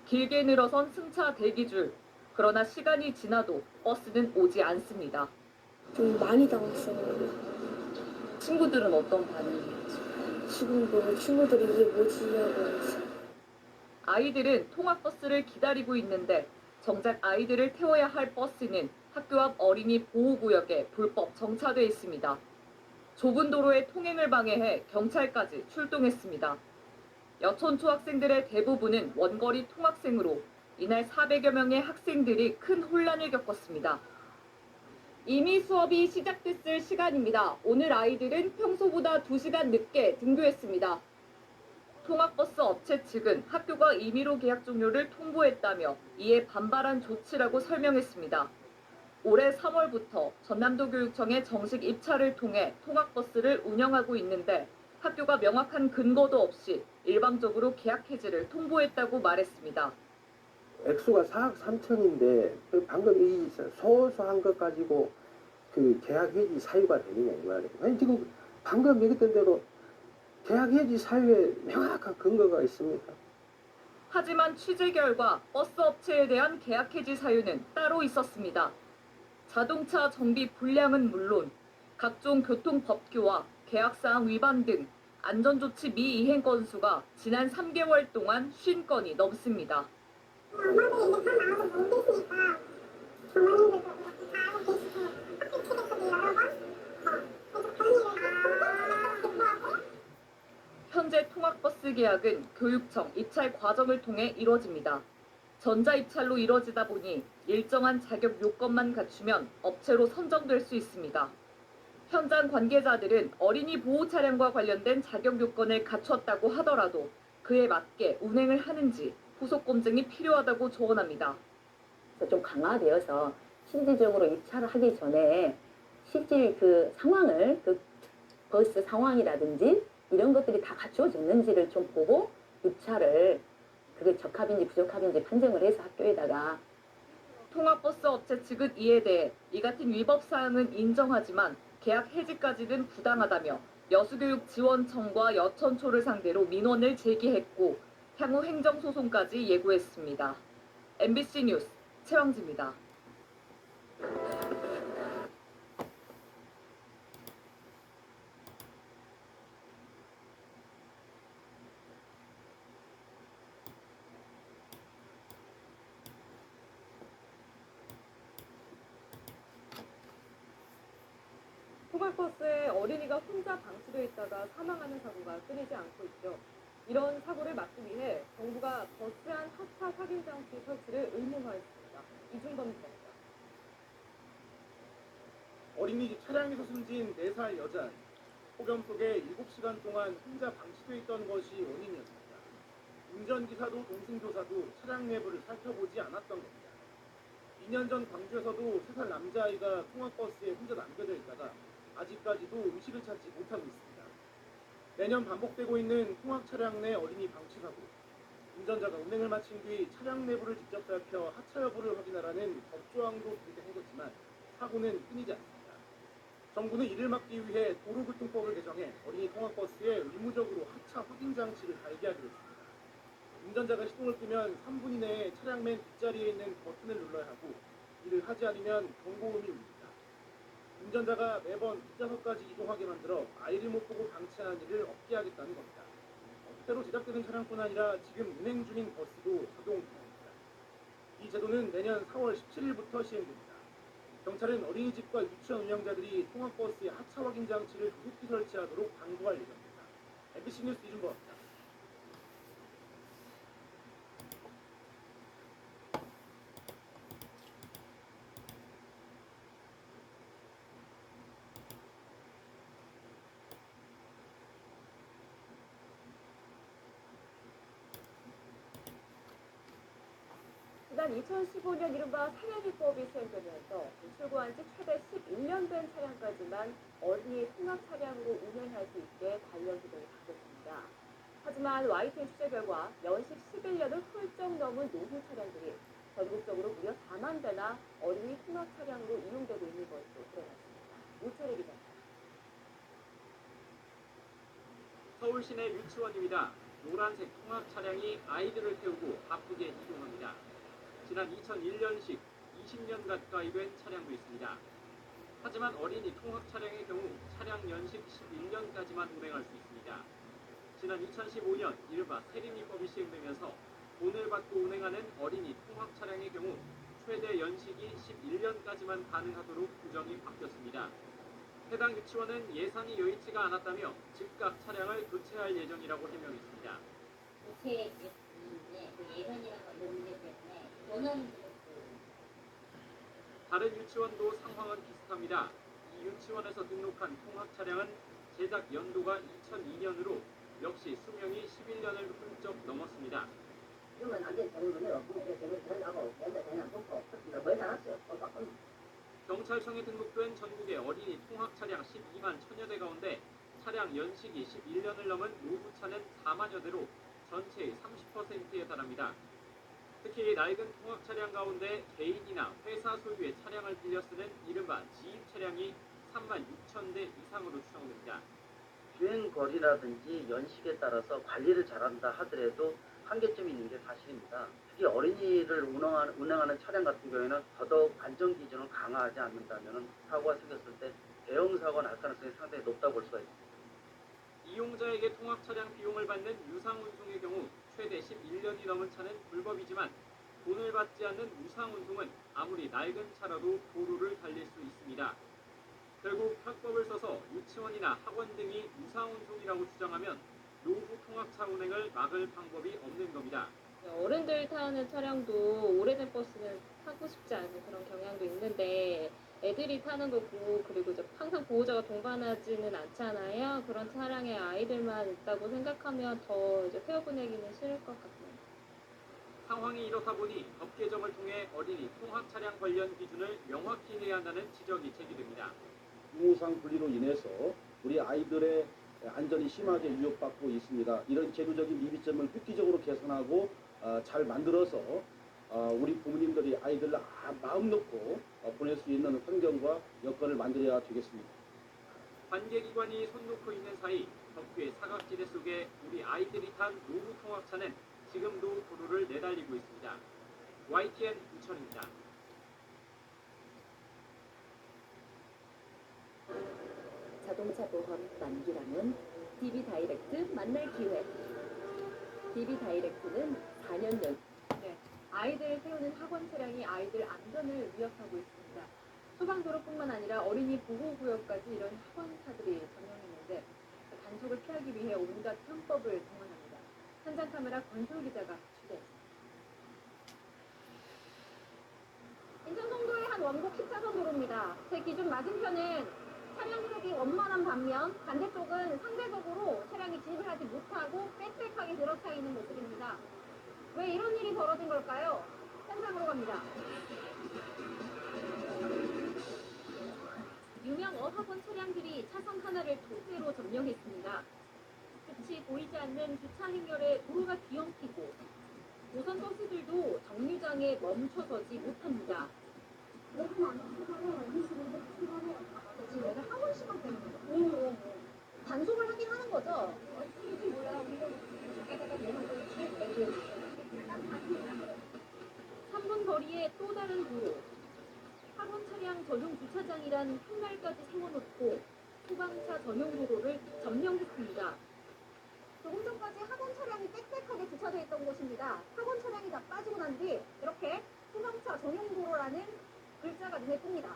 길게 늘어선 승차 대기줄. 그러나 시간이 지나도 버스는 오지 않습니다. 좀 많이 당했어요. 친구들은 어떤 반응이었죠? 지금도 친구들이 이게 뭐지 하고 있어요. 아이들은 통학버스를 기다리고 있는데 정작 아이들을 태워야 할 버스는 학교 앞 어린이 보호구역에 불법 정차돼 있습니다. 좁은 도로의 통행을 방해해 경찰까지 출동했습니다. 여천초 학생들의 대부분은 원거리 통학생으로 이날 400여 명의 학생들이 큰 혼란을 겪었습니다. 이미 수업이 시작됐을 시간입니다. 오늘 아이들은 평소보다 2시간 늦게 등교했습니다. 통학버스 업체 측은 학교가 임의로 계약 종료를 통보했다며 이에 반발한 조치라고 설명했습니다. 올해 3월부터 전남도 교육청에 정식 입찰을 통해 통학버스를 운영하고 있는데 학교가 명확한 근거도 없이 일방적으로 계약 해지를 통보했다고 말했습니다. 액수가 4억 3천인데 방금 이 소소한 것 가지고 그 계약 해지 사유가 되느냐 이 말이에요. 아니 지금 방금 얘기했던 대로 계약 해지 사유에 명확한 근거가 있습니까? 하지만 취재 결과 버스 업체에 대한 계약 해지 사유는 따로 있었습니다. 자동차 정비 불량은 물론 각종 교통법규와 계약사항 위반 등 안전조치 미이행 건수가 지난 3개월 동안 50건이 넘습니다. 현재 통학버스 계약은 교육청 입찰 과정을 통해 이루어집니다. 전자입찰로 이루어지다 보니 일정한 자격 요건만 갖추면 업체로 선정될 수 있습니다. 현장 관계자들은 어린이 보호 차량과 관련된 자격 요건을 갖췄다고 하더라도 그에 맞게 운행을 하는지 후속 검증이 필요하다고 조언합니다. 좀 강화되어서 실질적으로 입찰을 하기 전에 실질 그 상황을 그 버스 상황이라든지 이런 것들이 다 갖추어졌는지를 좀 보고 입찰을 그게 적합인지 부적합인지 판정을 해서 학교에다가. 통학버스 업체 측은 이에 대해 이 같은 위법 사항은 인정하지만 계약 해지까지는 부당하다며 여수교육지원청과 여천초를 상대로 민원을 제기했고 향후 행정소송까지 예고했습니다. MBC 뉴스 최영지입니다. 통학버스에 어린이가 혼자 방치되어 있다가 사망하는 사고가 끊이지 않고 있죠. 이런 사고를 막기 위해 정부가 버스 안 하차 확인 장치 설치를 의무화했습니다. 이중범 기자입니다. 어린이집 차량에서 숨진 4살 여자. 폭염 속에 7시간 동안 혼자 방치돼 있던 것이 원인이었습니다. 운전기사도 동승교사도 차량 내부를 살펴보지 않았던 겁니다. 2년 전 광주에서도 3살 남자아이가 통학버스에 혼자 남겨져 있다가 아직까지도 의식을 찾지 못하고 있습니다. 매년 반복되고 있는 통학 차량 내 어린이 방치 사고. 운전자가 운행을 마친 뒤 차량 내부를 직접 살펴 하차 여부를 확인하라는 법조항도 도입해뒀지만 사고는 끊이지 않습니다. 정부는 이를 막기 위해 도로교통법을 개정해 어린이 통학버스에 의무적으로 하차 확인 장치를 달게 하기로 했습니다. 운전자가 시동을 끄면 3분 이내에 차량 맨 뒷자리에 있는 버튼을 눌러야 하고 이를 하지 않으면 경고음이 울립니다. 운전자가 매번 뒷좌석까지 이동하게 만들어 아이를 못 보고 방치하는 일을 없게 하겠다는 겁니다. 새로 제작되는 차량뿐 아니라 지금 운행 중인 버스도 적용됩니다. 이 제도는 내년 4월 17일부터 시행됩니다. 경찰은 어린이집과 유치원 운영자들이 통학버스에 하차 확인 장치를 조속히 설치하도록 당부할 예정입니다. MBC 뉴스 이준범입니다. 지난 2015년 이른바 사례비법이 시행되면서 출고한 지 최대 11년 된 차량까지만 어린이 통학 차량으로 운행할 수 있게 관련 규정이 바뀌었습니다. 하지만 YTN 취재 결과 연식 11년을 훌쩍 넘은 노후 차량들이 전국적으로 무려 4만 대나 어린이 통학 차량으로 이용되고 있는 것으로 드러났습니다. 오철의 기자입니다. 서울 시내 유치원입니다. 노란색 통학 차량이 아이들을 태우고 바쁘게 이동합니다. 지난 2001년식 20년 가까이 된 차량도 있습니다. 하지만 어린이 통학 차량의 경우 차량 연식 11년까지만 운행할 수 있습니다. 지난 2015년 이른바 세린이법이 시행되면서 돈을 받고 운행하는 어린이 통학 차량의 경우 최대 연식이 11년까지만 가능하도록 규정이 바뀌었습니다. 해당 유치원은 예산이 여의치가 않았다며 즉각 차량을 교체할 예정이라고 해명했습니다. 교체 예산이라는 건 문제 때문에 돈은 다른 유치원도 상황은 비슷합니다. 이 유치원에서 등록한 통학 차량은 제작 연도가 2002년으로 역시 수명이 11년을 훌쩍 넘었습니다. 그러면 안 돼. 정부는 하고 맨날 그냥 놓고 거의 다 났어요. 경찰청에 등록된 전국의 어린이 통학 차량 12만 1000여 대 가운데 차량 연식이 11년을 넘은 노후 차는 4만여 대로 전체의 30%에 달합니다. 특히 낡은 통학 차량 가운데 개인이나 회사 소유의 차량을 빌려 쓰는 이른바 지입 차량이 3만 6천 대 이상으로 추정됩니다. 주행 거리라든지 연식에 따라서 관리를 잘한다 하더라도 한계점이 있는 게 사실입니다. 특히 어린이를 운행하는 차량 같은 경우에는 더더욱 안전 기준을 강화하지 않는다면 사고가 생겼을 때 대형 사고가 날 가능성이 상당히 높다고 볼 수가 있습니다. 이용자에게 통학 차량 비용을 받는 유상 운송의 경우 최대 11년이 넘은 차는 불법이지만 돈을 받지 않는 무상 운송은 아무리 낡은 차라도 도로를 달릴 수 있습니다. 결국 편법을 써서 유치원이나 학원 등이 무상 운송이라고 주장하면 노후 통학차 운행을 막을 방법이 없는 겁니다. 어른들 타는 차량도 오래된 버스는 타고 싶지 않은 그런 경향도 있는데 애들이 타는 거고 그리고 이제 항상 보호자가 동반하지는 않잖아요. 그런 차량에 아이들만 있다고 생각하면 더 이제 태워 보내기는 싫을 것 같아요. 상황이 이렇다 보니 법 개정을 통해 어린이 통학 차량 관련 기준을 명확히 해야 한다는 지적이 제기됩니다. 유무상 분리로 인해서 우리 아이들의 안전이 심하게 위협받고 있습니다. 이런 제도적인 미비점을 획기적으로 개선하고 잘 만들어서 우리 부모님들이 아이들을 마음 놓고 보낼 수 있는 환경과 여건을 만들어야 되겠습니다. 관계기관이 손 놓고 있는 사이 덕후의 사각지대 속에 우리 아이들이 탄 노후 통학차는 지금도 도로를 내달리고 있습니다. YTN 이천입니다. 자동차 보험 만기라면 DB 다이렉트 만날 기회. DB 다이렉트는 4년은 아이들을 태우는 학원 차량이 아이들 안전을 위협하고 있습니다. 소방도로뿐만 아니라 어린이 보호구역까지 이런 학원차들이 점령했는데 단속을 피하기 위해 온갖 편법을 동원합니다. 현장 카메라 권솔 기자가 취재했습니다. 인천 송도의 한 원곡 10차선 도로입니다. 제 기준 맞은편은 차량석이 원만한 반면 반대쪽은 상대적으로 차량이 진입을 하지 못하고 빽빽하게 들어차 있는 모습입니다. 왜 이런 일이 벌어진 걸까요? 현장으로 갑니다. 유명 어학원 차량들이 차선 하나를 통째로 점령했습니다. 끝이 보이지 않는 주차 행렬에 도로가 뒤엉키고 노선 버스들도 정류장에 멈춰서지 못합니다. 지금 애들 학원 시간 때문에 단속을 하긴 하는 거죠? 3분 거리에 또 다른 도로. 학원 차량 전용 주차장이란 푯말까지 세워놓고 소방차 전용 도로를 점령했습니다. 조금 전까지 학원 차량이 빽빽하게 주차되어 있던 곳입니다. 학원 차량이 다 빠지고 난 뒤 이렇게 소방차 전용 도로라는 글자가 눈에 띕니다.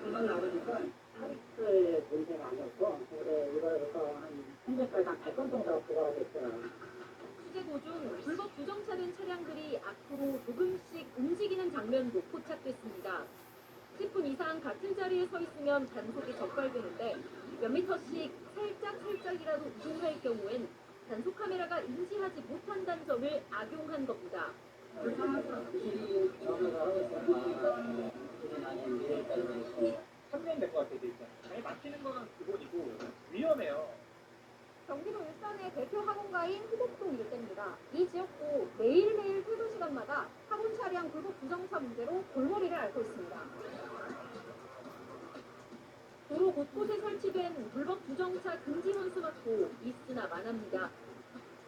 금방 나오니까 하리클 문제가 아니었고 올해 1월부터 한 현재까지 한 100건 정도 부과가 됐어요. 취재 도중 불법 부정차된 차량들이 앞으로 조금씩 움직이는 장면도 포착됐습니다. 10분 이상 같은 자리에 서 있으면 단속이 적발되는데 몇 미터씩 살짝이라도 이동할 경우엔 단속 카메라가 인지하지 못한다는 점을 악용한 겁니다. 3년 된 것 같아요, 진짜. 잘 막히는 거는 기본이고 위험해요. 경기도 일산의 대표 학원가인 호곡동 일대입니다. 이 지역도 매일매일 퇴근 시간마다 학원 차량 불법 부정차 문제로 골머리를 앓고 있습니다. 도로 곳곳에 설치된 불법 부정차 금지 현수막도 있으나 마납니다.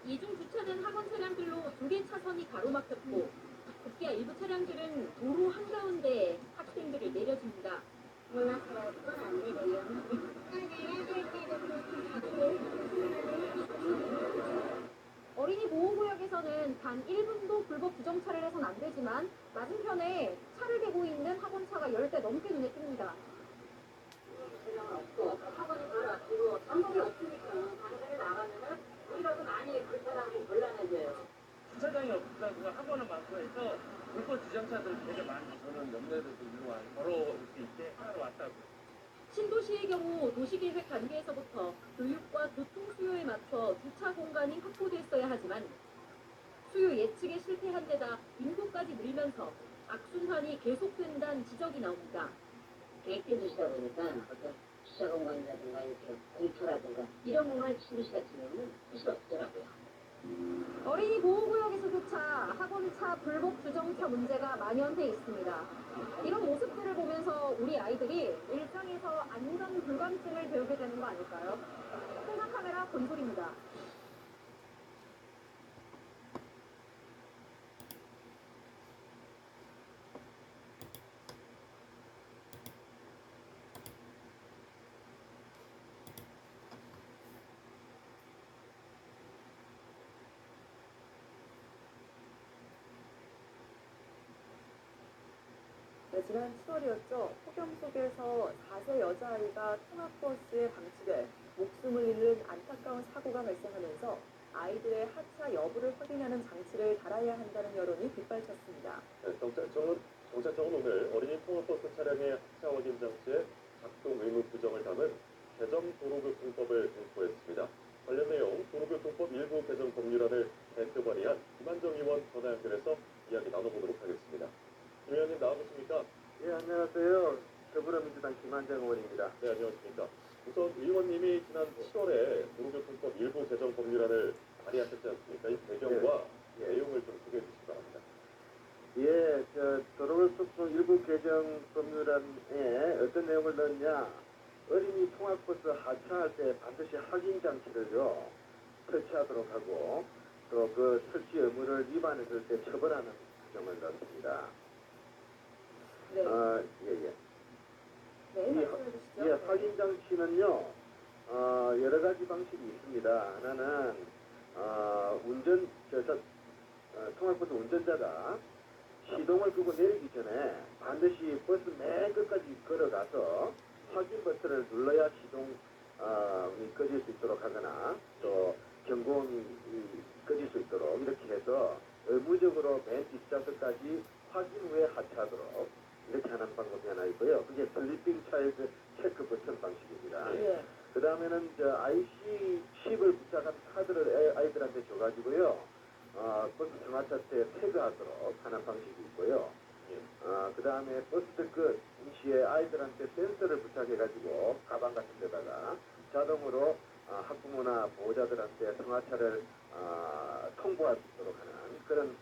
이중 주차된 학원 차량들로 2개 차선이 가로막혔고 급기야 일부 차량들은 도로 한가운데에 학생들을 내려줍니다. 어린이 보호구역에서는 단 1분도 불법 부정차를 해선 안 되지만 맞은편에 차를 대고 있는 학원차가 10대 넘게 눈에 띕니다. 학원이 바로 앞이고 단속이 없으니까 방송에 나가면은 우리라도 많이 불편하고 곤란해져요. 주차장이 없다고 학원은 많고 해서 불법 주정차들 되게 많이 저는 염려해서 일로 와 걸어올 수 있게 하러 왔다고. 신도시의 경우 도시계획 단계에서부터 교육과 교통 수요에 맞춰 주차 공간이 확보됐어야 하지만 수요 예측에 실패한 데다 인구까지 늘면서 악순환이 계속된다는 지적이 나옵니다. 계획대로 시다 보니까 어떤 주차 공간이라든가 이렇게 공터라든가 이런 공간을 신도시 같은 경우는 할 수 없더라고요. 어린이 보호구역에서조차 학원차 불법 주정차 문제가 만연해 있습니다. 이런 모습들을 보면서 우리 아이들이 일상에서 안전 불감증을 배우게 되는 거 아닐까요? 현장 카메라 권솔입니다. 지난 7월이었죠. 폭염 속에서 4세 여자아이가 통학버스에 방치돼 목숨을 잃는 안타까운 사고가 발생하면서 아이들의 하차 여부를 확인하는 장치를 달아야 한다는 여론이 빗발쳤습니다. 경찰청은 오늘 어린이 통학버스 차량의 하차 확인 장치의 작동 의무 규정을 담은 개정 도로교통법을 공포했습니다. 관련 내용 도로교통법 일부 개정 법률안을 대표 발의한 김한정 의원 전화 연결해서 이야기 나눠보도록 하겠습니다. 김 의원님 나와주십니까? 예, 안녕하세요. 더불어민주당 김한정 의원입니다. 네, 안녕하십니까. 우선 의원님이 지난 7월에 도로교통법 일부 개정 법률안을 발의하셨지 않습니까? 이 배경과 내용을 좀 소개해 주시기 바랍니다. 예, 도로교통법 일부 개정 법률안에 어떤 내용을 넣었냐? 어린이 통학버스 하차할 때 반드시 확인 장치를 그 설치 의무를 위반했을 때 처벌하는 규정을 넣습니다. 네. 예. 네, 말씀해 주시죠. 예, 확인 장치는요, 여러 가지 방식이 있습니다. 하나는, 통학버스 운전자가 시동을 끄고 내리기 전에 반드시 버스 맨 끝까지 걸어가서 확인 버튼을 눌러야 시동이 꺼질 수 있도록 하거나 또 경고음이 꺼질 수 있도록 이렇게 해서 의무적으로 맨 뒷좌석까지 확인 후에 하차하도록 이렇게 하는 방법이 하나 있고요. 그게 슬리핑 차일드 체크 버튼 방식입니다. 예. 그 다음에는 IC 칩을 부착한 카드를 아이들한테 줘가지고요. 버스 승하차 때 태그하도록 하는 방식이 있고요. 그 다음에 버스 끝 임시에 아이들한테 센서를 부착해가지고 가방 같은 데다가 자동으로 학부모나 보호자들한테 승하차를 통보할 수 있도록 하는 그런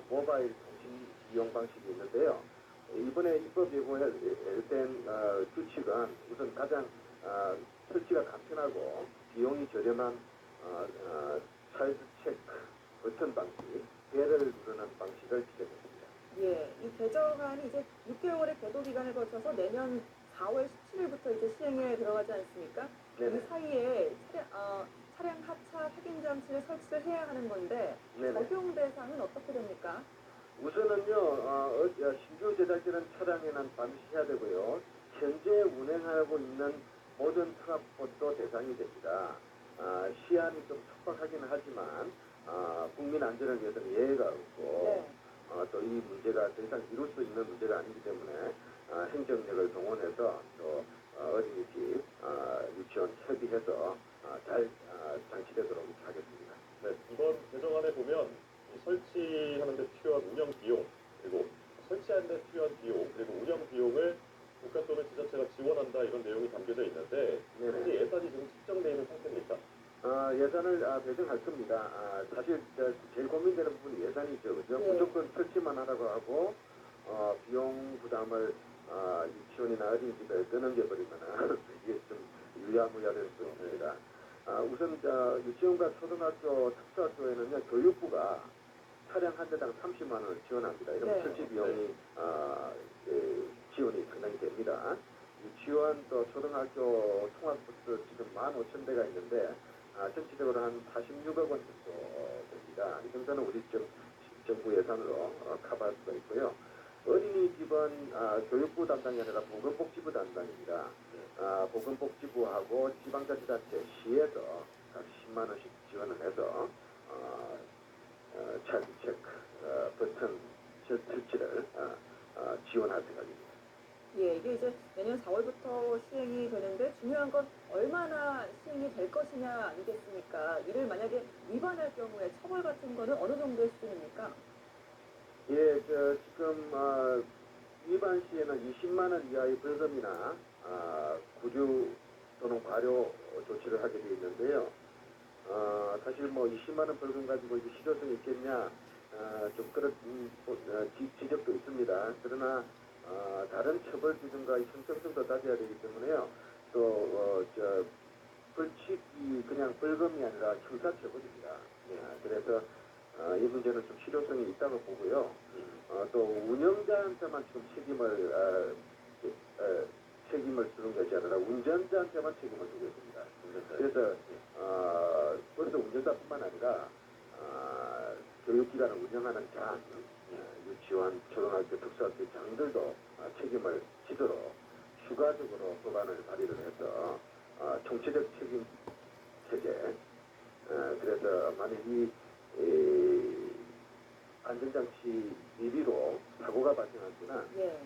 모바일 통신 이용 방식이 있는데요. 이번에 입법 예고된 규칙은 우선 가장 설치가 간편하고 비용이 저렴한 차일드 체크 버튼 방식, 배를 누르는 방식을 지정했습니다. 예, 이 개정안이 이제 6개월의 계도 기간을 거쳐서 내년 4월 17일부터 이제 시행에 들어가지 않습니까? 네네. 이 사이에 차량 하차 확인 장치를 설치를 해야 하는 건데 네네. 적용 대상은 어떻게 됩니까? 우선은요, 신규 제작되는 차량에는 반드시 해야 되고요. 현재 운행하고 있는 모든 트럭도 대상이 됩니다. 시한이 좀 촉박하기는 하지만 국민 안전을 위해서는 예외가 없고 또 이 문제가 더 이상 이룰 수 있는 문제가 아니기 때문에 행정력을 동원해서 또 어린이집, 유치원 협의해서 잘 장치되도록 하겠습니다. 네, 이번 개정안에 보면 이 설치하는 데 필요한 운영 비용, 그리고 설치하는 데 필요한 비용, 그리고 운영 비용을 국가 또는 지자체가 지원한다 이런 내용이 담겨져 있는데 현재 예산이 지금 책정되어 있는 상태입니까? 예산을 배정할 겁니다. 사실 제일 고민되는 부분이 예산이죠. 그죠? 네. 무조건 설치만 하라고 하고 비용 부담을 유치원이나 어린이집에 떠넘겨버리면 이게 좀 유야무야될 수 있습니다. 우선 유치원과 초등학교, 특수학교에는요 교육부가 차량 한 대당 30만 원을 지원합니다. 이러면 네. 설치 비용이 지원이 상당히 됩니다. 유치원 또 초등학교 통학버스 지금 15,000대가 있는데 전체적으로 한 46억 원 정도 됩니다. 이 정도는 우리 정부 예산으로 커버할 수가 있고요. 어린이집은 교육부 담당이 아니라 보건복지부 담당입니다. 보건복지부하고 지방자치단체 시에서 각 10만 원씩 지원을 해서 차일드 체크 버튼 설치를 지원할 생각입니다. 예, 이게 이제 내년 4월부터 시행이 되는데 중요한 건 얼마나 시행이 될 것이냐 아니겠습니까? 이를 만약에 위반할 경우에 처벌 같은 거는 어느 정도의 수준입니까? 예, 지금 위반 시에는 20만 원 이하의 벌금이나 구류 또는 과료 조치를 하게 되어 있는데요. 사실 20만 원 벌금 가지고 이게 실효성이 있겠냐 좀 그런 지적도 있습니다. 그러나 다른 처벌 기준과 형평성도 따져야 되기 때문에요. 또 벌칙이 그냥 벌금이 아니라 형사처벌입니다. 그래서 이 문제는 좀 실효성이 있다고 보고요. 또 운영자한테만 지금 책임을 주는 것이 아니라 운전자한테만 책임을 주고 있습니다. 그래서 버스 운전자뿐만 아니라 교육기관을 운영하는 장, 유치원, 초등학교, 특수학교 장들도 책임을 지도록 추가적으로 법안을 발의를 해서 총체적 책임 체계, 그래서 만약 이 안전장치 미비로 사고가 발생할 때는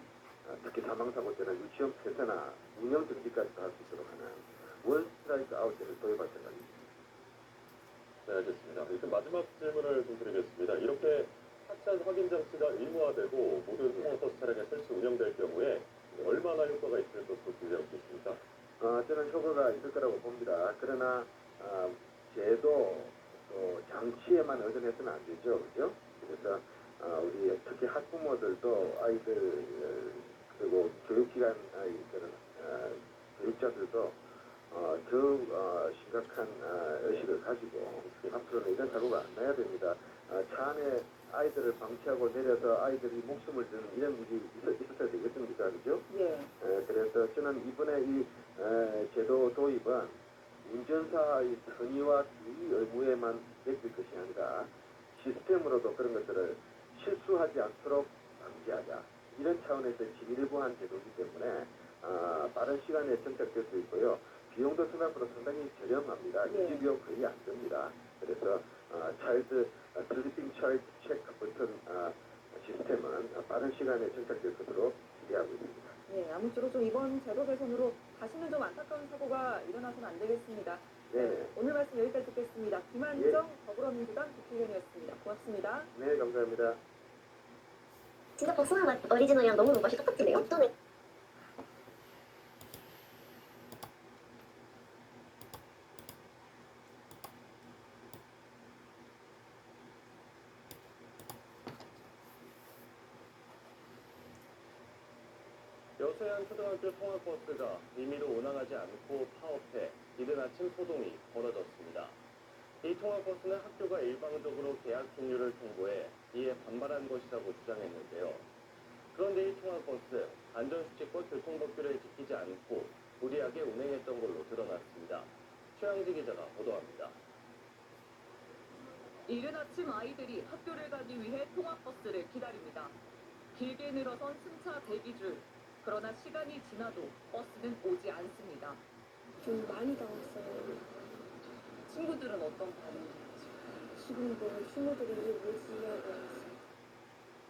특히 사망사고 때는 유치원 폐쇄나 운영 정지까지도 할 수 있도록 하는 원 스트라이크 아웃제를 도입할 생각입니다. 네, 알겠습니다. 일단 마지막 질문을 좀 드리겠습니다. 이렇게 하차 확인 장치가 의무화되고 모든 통학버스 차량에 설치 운영될 경우에 얼마나 효과가 있을 것으로 기대하고 있습니까? 저는 효과가 있을 거라고 봅니다. 그러나 제도 또 장치에만 의존해서는 안 되죠, 그죠? 그래서 우리 특히 학부모들도 아이들 그리고 교육기관 교육자들도 더욱 심각한 의식을 가지고 앞으로는 이런 사고가 안 나야 됩니다. 차 안에 아이들을 방치하고 내려서 아이들이 목숨을 드는 이런 일이 있었어야 되겠습니까? 그죠? 예. 그래서 저는 이번에 이 제도 도입은 운전사의 선의와 주의 의무에만 맡길 것이 아니라 시스템으로도 그런 것들을 실수하지 않도록 방지하자. 이런 차원에서 진일보한 제도이기 때문에 빠른 시간에 정착될 수 있고요. 비용도 생각보다 상당히 저렴합니다. 예. 유지비용 거의 안 듭니다. 그래서 슬리핑 차일드 체크 버튼 시스템은 빠른 시간에 정착될 것으로 기대하고 있습니다. 예, 아무쪼록 좀 이번 제도 개선으로 다시는 좀 안타까운 사고가 일어나서는 안 되겠습니다. 네. 오늘 말씀 여기까지 듣겠습니다. 김한정 더불어민주당 국회의원이었습니다. 고맙습니다. 네, 감사합니다. 싱가포르 순한 오리지널이랑 너무 맛이 똑같은데요? 어떤 여수해안 초등학교 통학버스가 임의로 운항하지 않고 파업해 이른 아침 소동이 벌어졌습니다. 이 통학버스는 학교가 일방적으로 계약 종료를 통보해 이에 반발한 것이라고 주장했는데요. 그런데 이 통학버스 안전수칙과 교통법규를 지키지 않고 무리하게 운행했던 걸로 드러났습니다. 최양지 기자가 보도합니다. 이른 아침 아이들이 학교를 가기 위해 통학버스를 기다립니다. 길게 늘어선 승차 대기줄. 그러나 시간이 지나도 버스는 오지 않습니다. 좀 많이 당했어요. 친구들은 어떤 반응이었죠? 지금 뭐 친구들이 이게 뭐지 하고 있어요.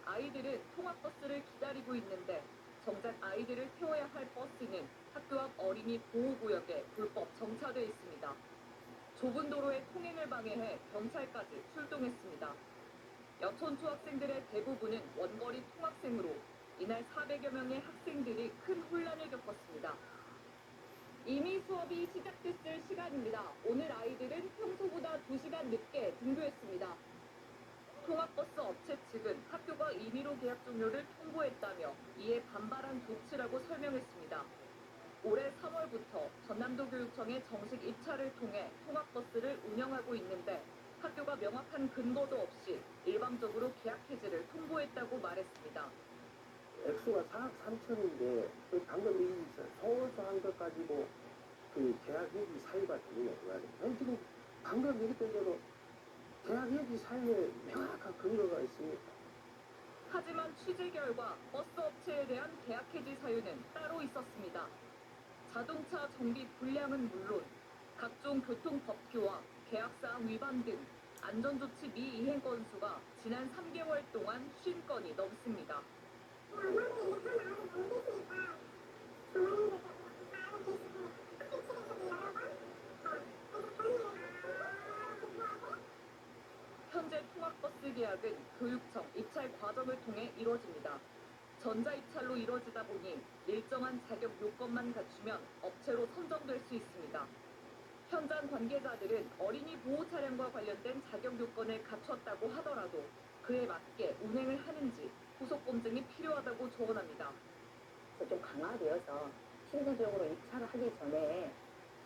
아이들은 통학버스를 기다리고 있는데 정작 아이들을 태워야 할 버스는 학교 앞 어린이 보호구역에 불법 정차돼 있습니다. 좁은 도로의 통행을 방해해 경찰까지 출동했습니다. 여촌 초학생들의 대부분은 원거리 통학생으로 이날 400여 명의 학생들이 큰 혼란을 겪었습니다. 이미 수업이 시작됐을 시간입니다. 오늘 아이들은 평소보다 2시간 늦게 등교했습니다. 통학버스 업체 측은 학교가 임의로 계약 종료를 통보했다며 이에 반발한 조치라고 설명했습니다. 올해 3월부터 전남도 교육청에 정식 입찰을 통해 통학버스를 운영하고 있는데 학교가 명확한 근거도 없이 일방적으로 계약 해지를 통보했다고 말했습니다. 액수가 4억 3천인데 방금 이 소소한 것 가지고 그 계약 해지 사유가 되느냐 이거예요. 아니 지금 방금 얘기했던 대로 계약 해지 사유에 명확한 근거가 있습니다. 하지만 취재 결과 버스 업체에 대한 계약 해지 사유는 따로 있었습니다. 자동차 정비 불량은 물론 각종 교통법규와 계약사항 위반 등 안전조치 미이행 건수가 지난 3개월 동안 50건이 넘습니다. 현재 통학버스 계약은 교육청 입찰 과정을 통해 이루어집니다. 전자입찰로 이루어지다 보니 일정한 자격 요건만 갖추면 업체로 선정될 수 있습니다. 현장 관계자들은 어린이 보호 차량과 관련된 자격 요건을 갖췄다고 하더라도 그에 맞게 운행을 하는지 후속 검증이 필요하다고 조언합니다. 좀 강화되어서 실질적으로 입찰을 하기 전에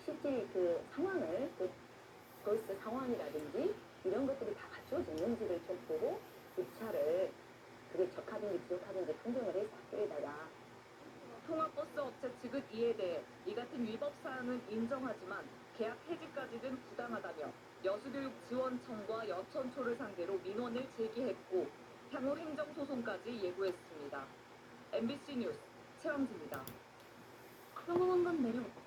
실질 그 상황을 그 버스 상황이라든지 이런 것들이 다 갖추어졌는지를 좀 보고 입찰을 그게 적합인지 부족합인지 판정을 해서 학교에다가 통학버스 업체 측은 이에 대해 이 같은 위법 사항은 인정하지만 계약 해지까지는 부당하다며 여수교육지원청과 여천초를 상대로 민원을 제기했고 향후 행정소송까지 예고했습니다. MBC 뉴스 최영지입니다. 평범한 건 매력 없다.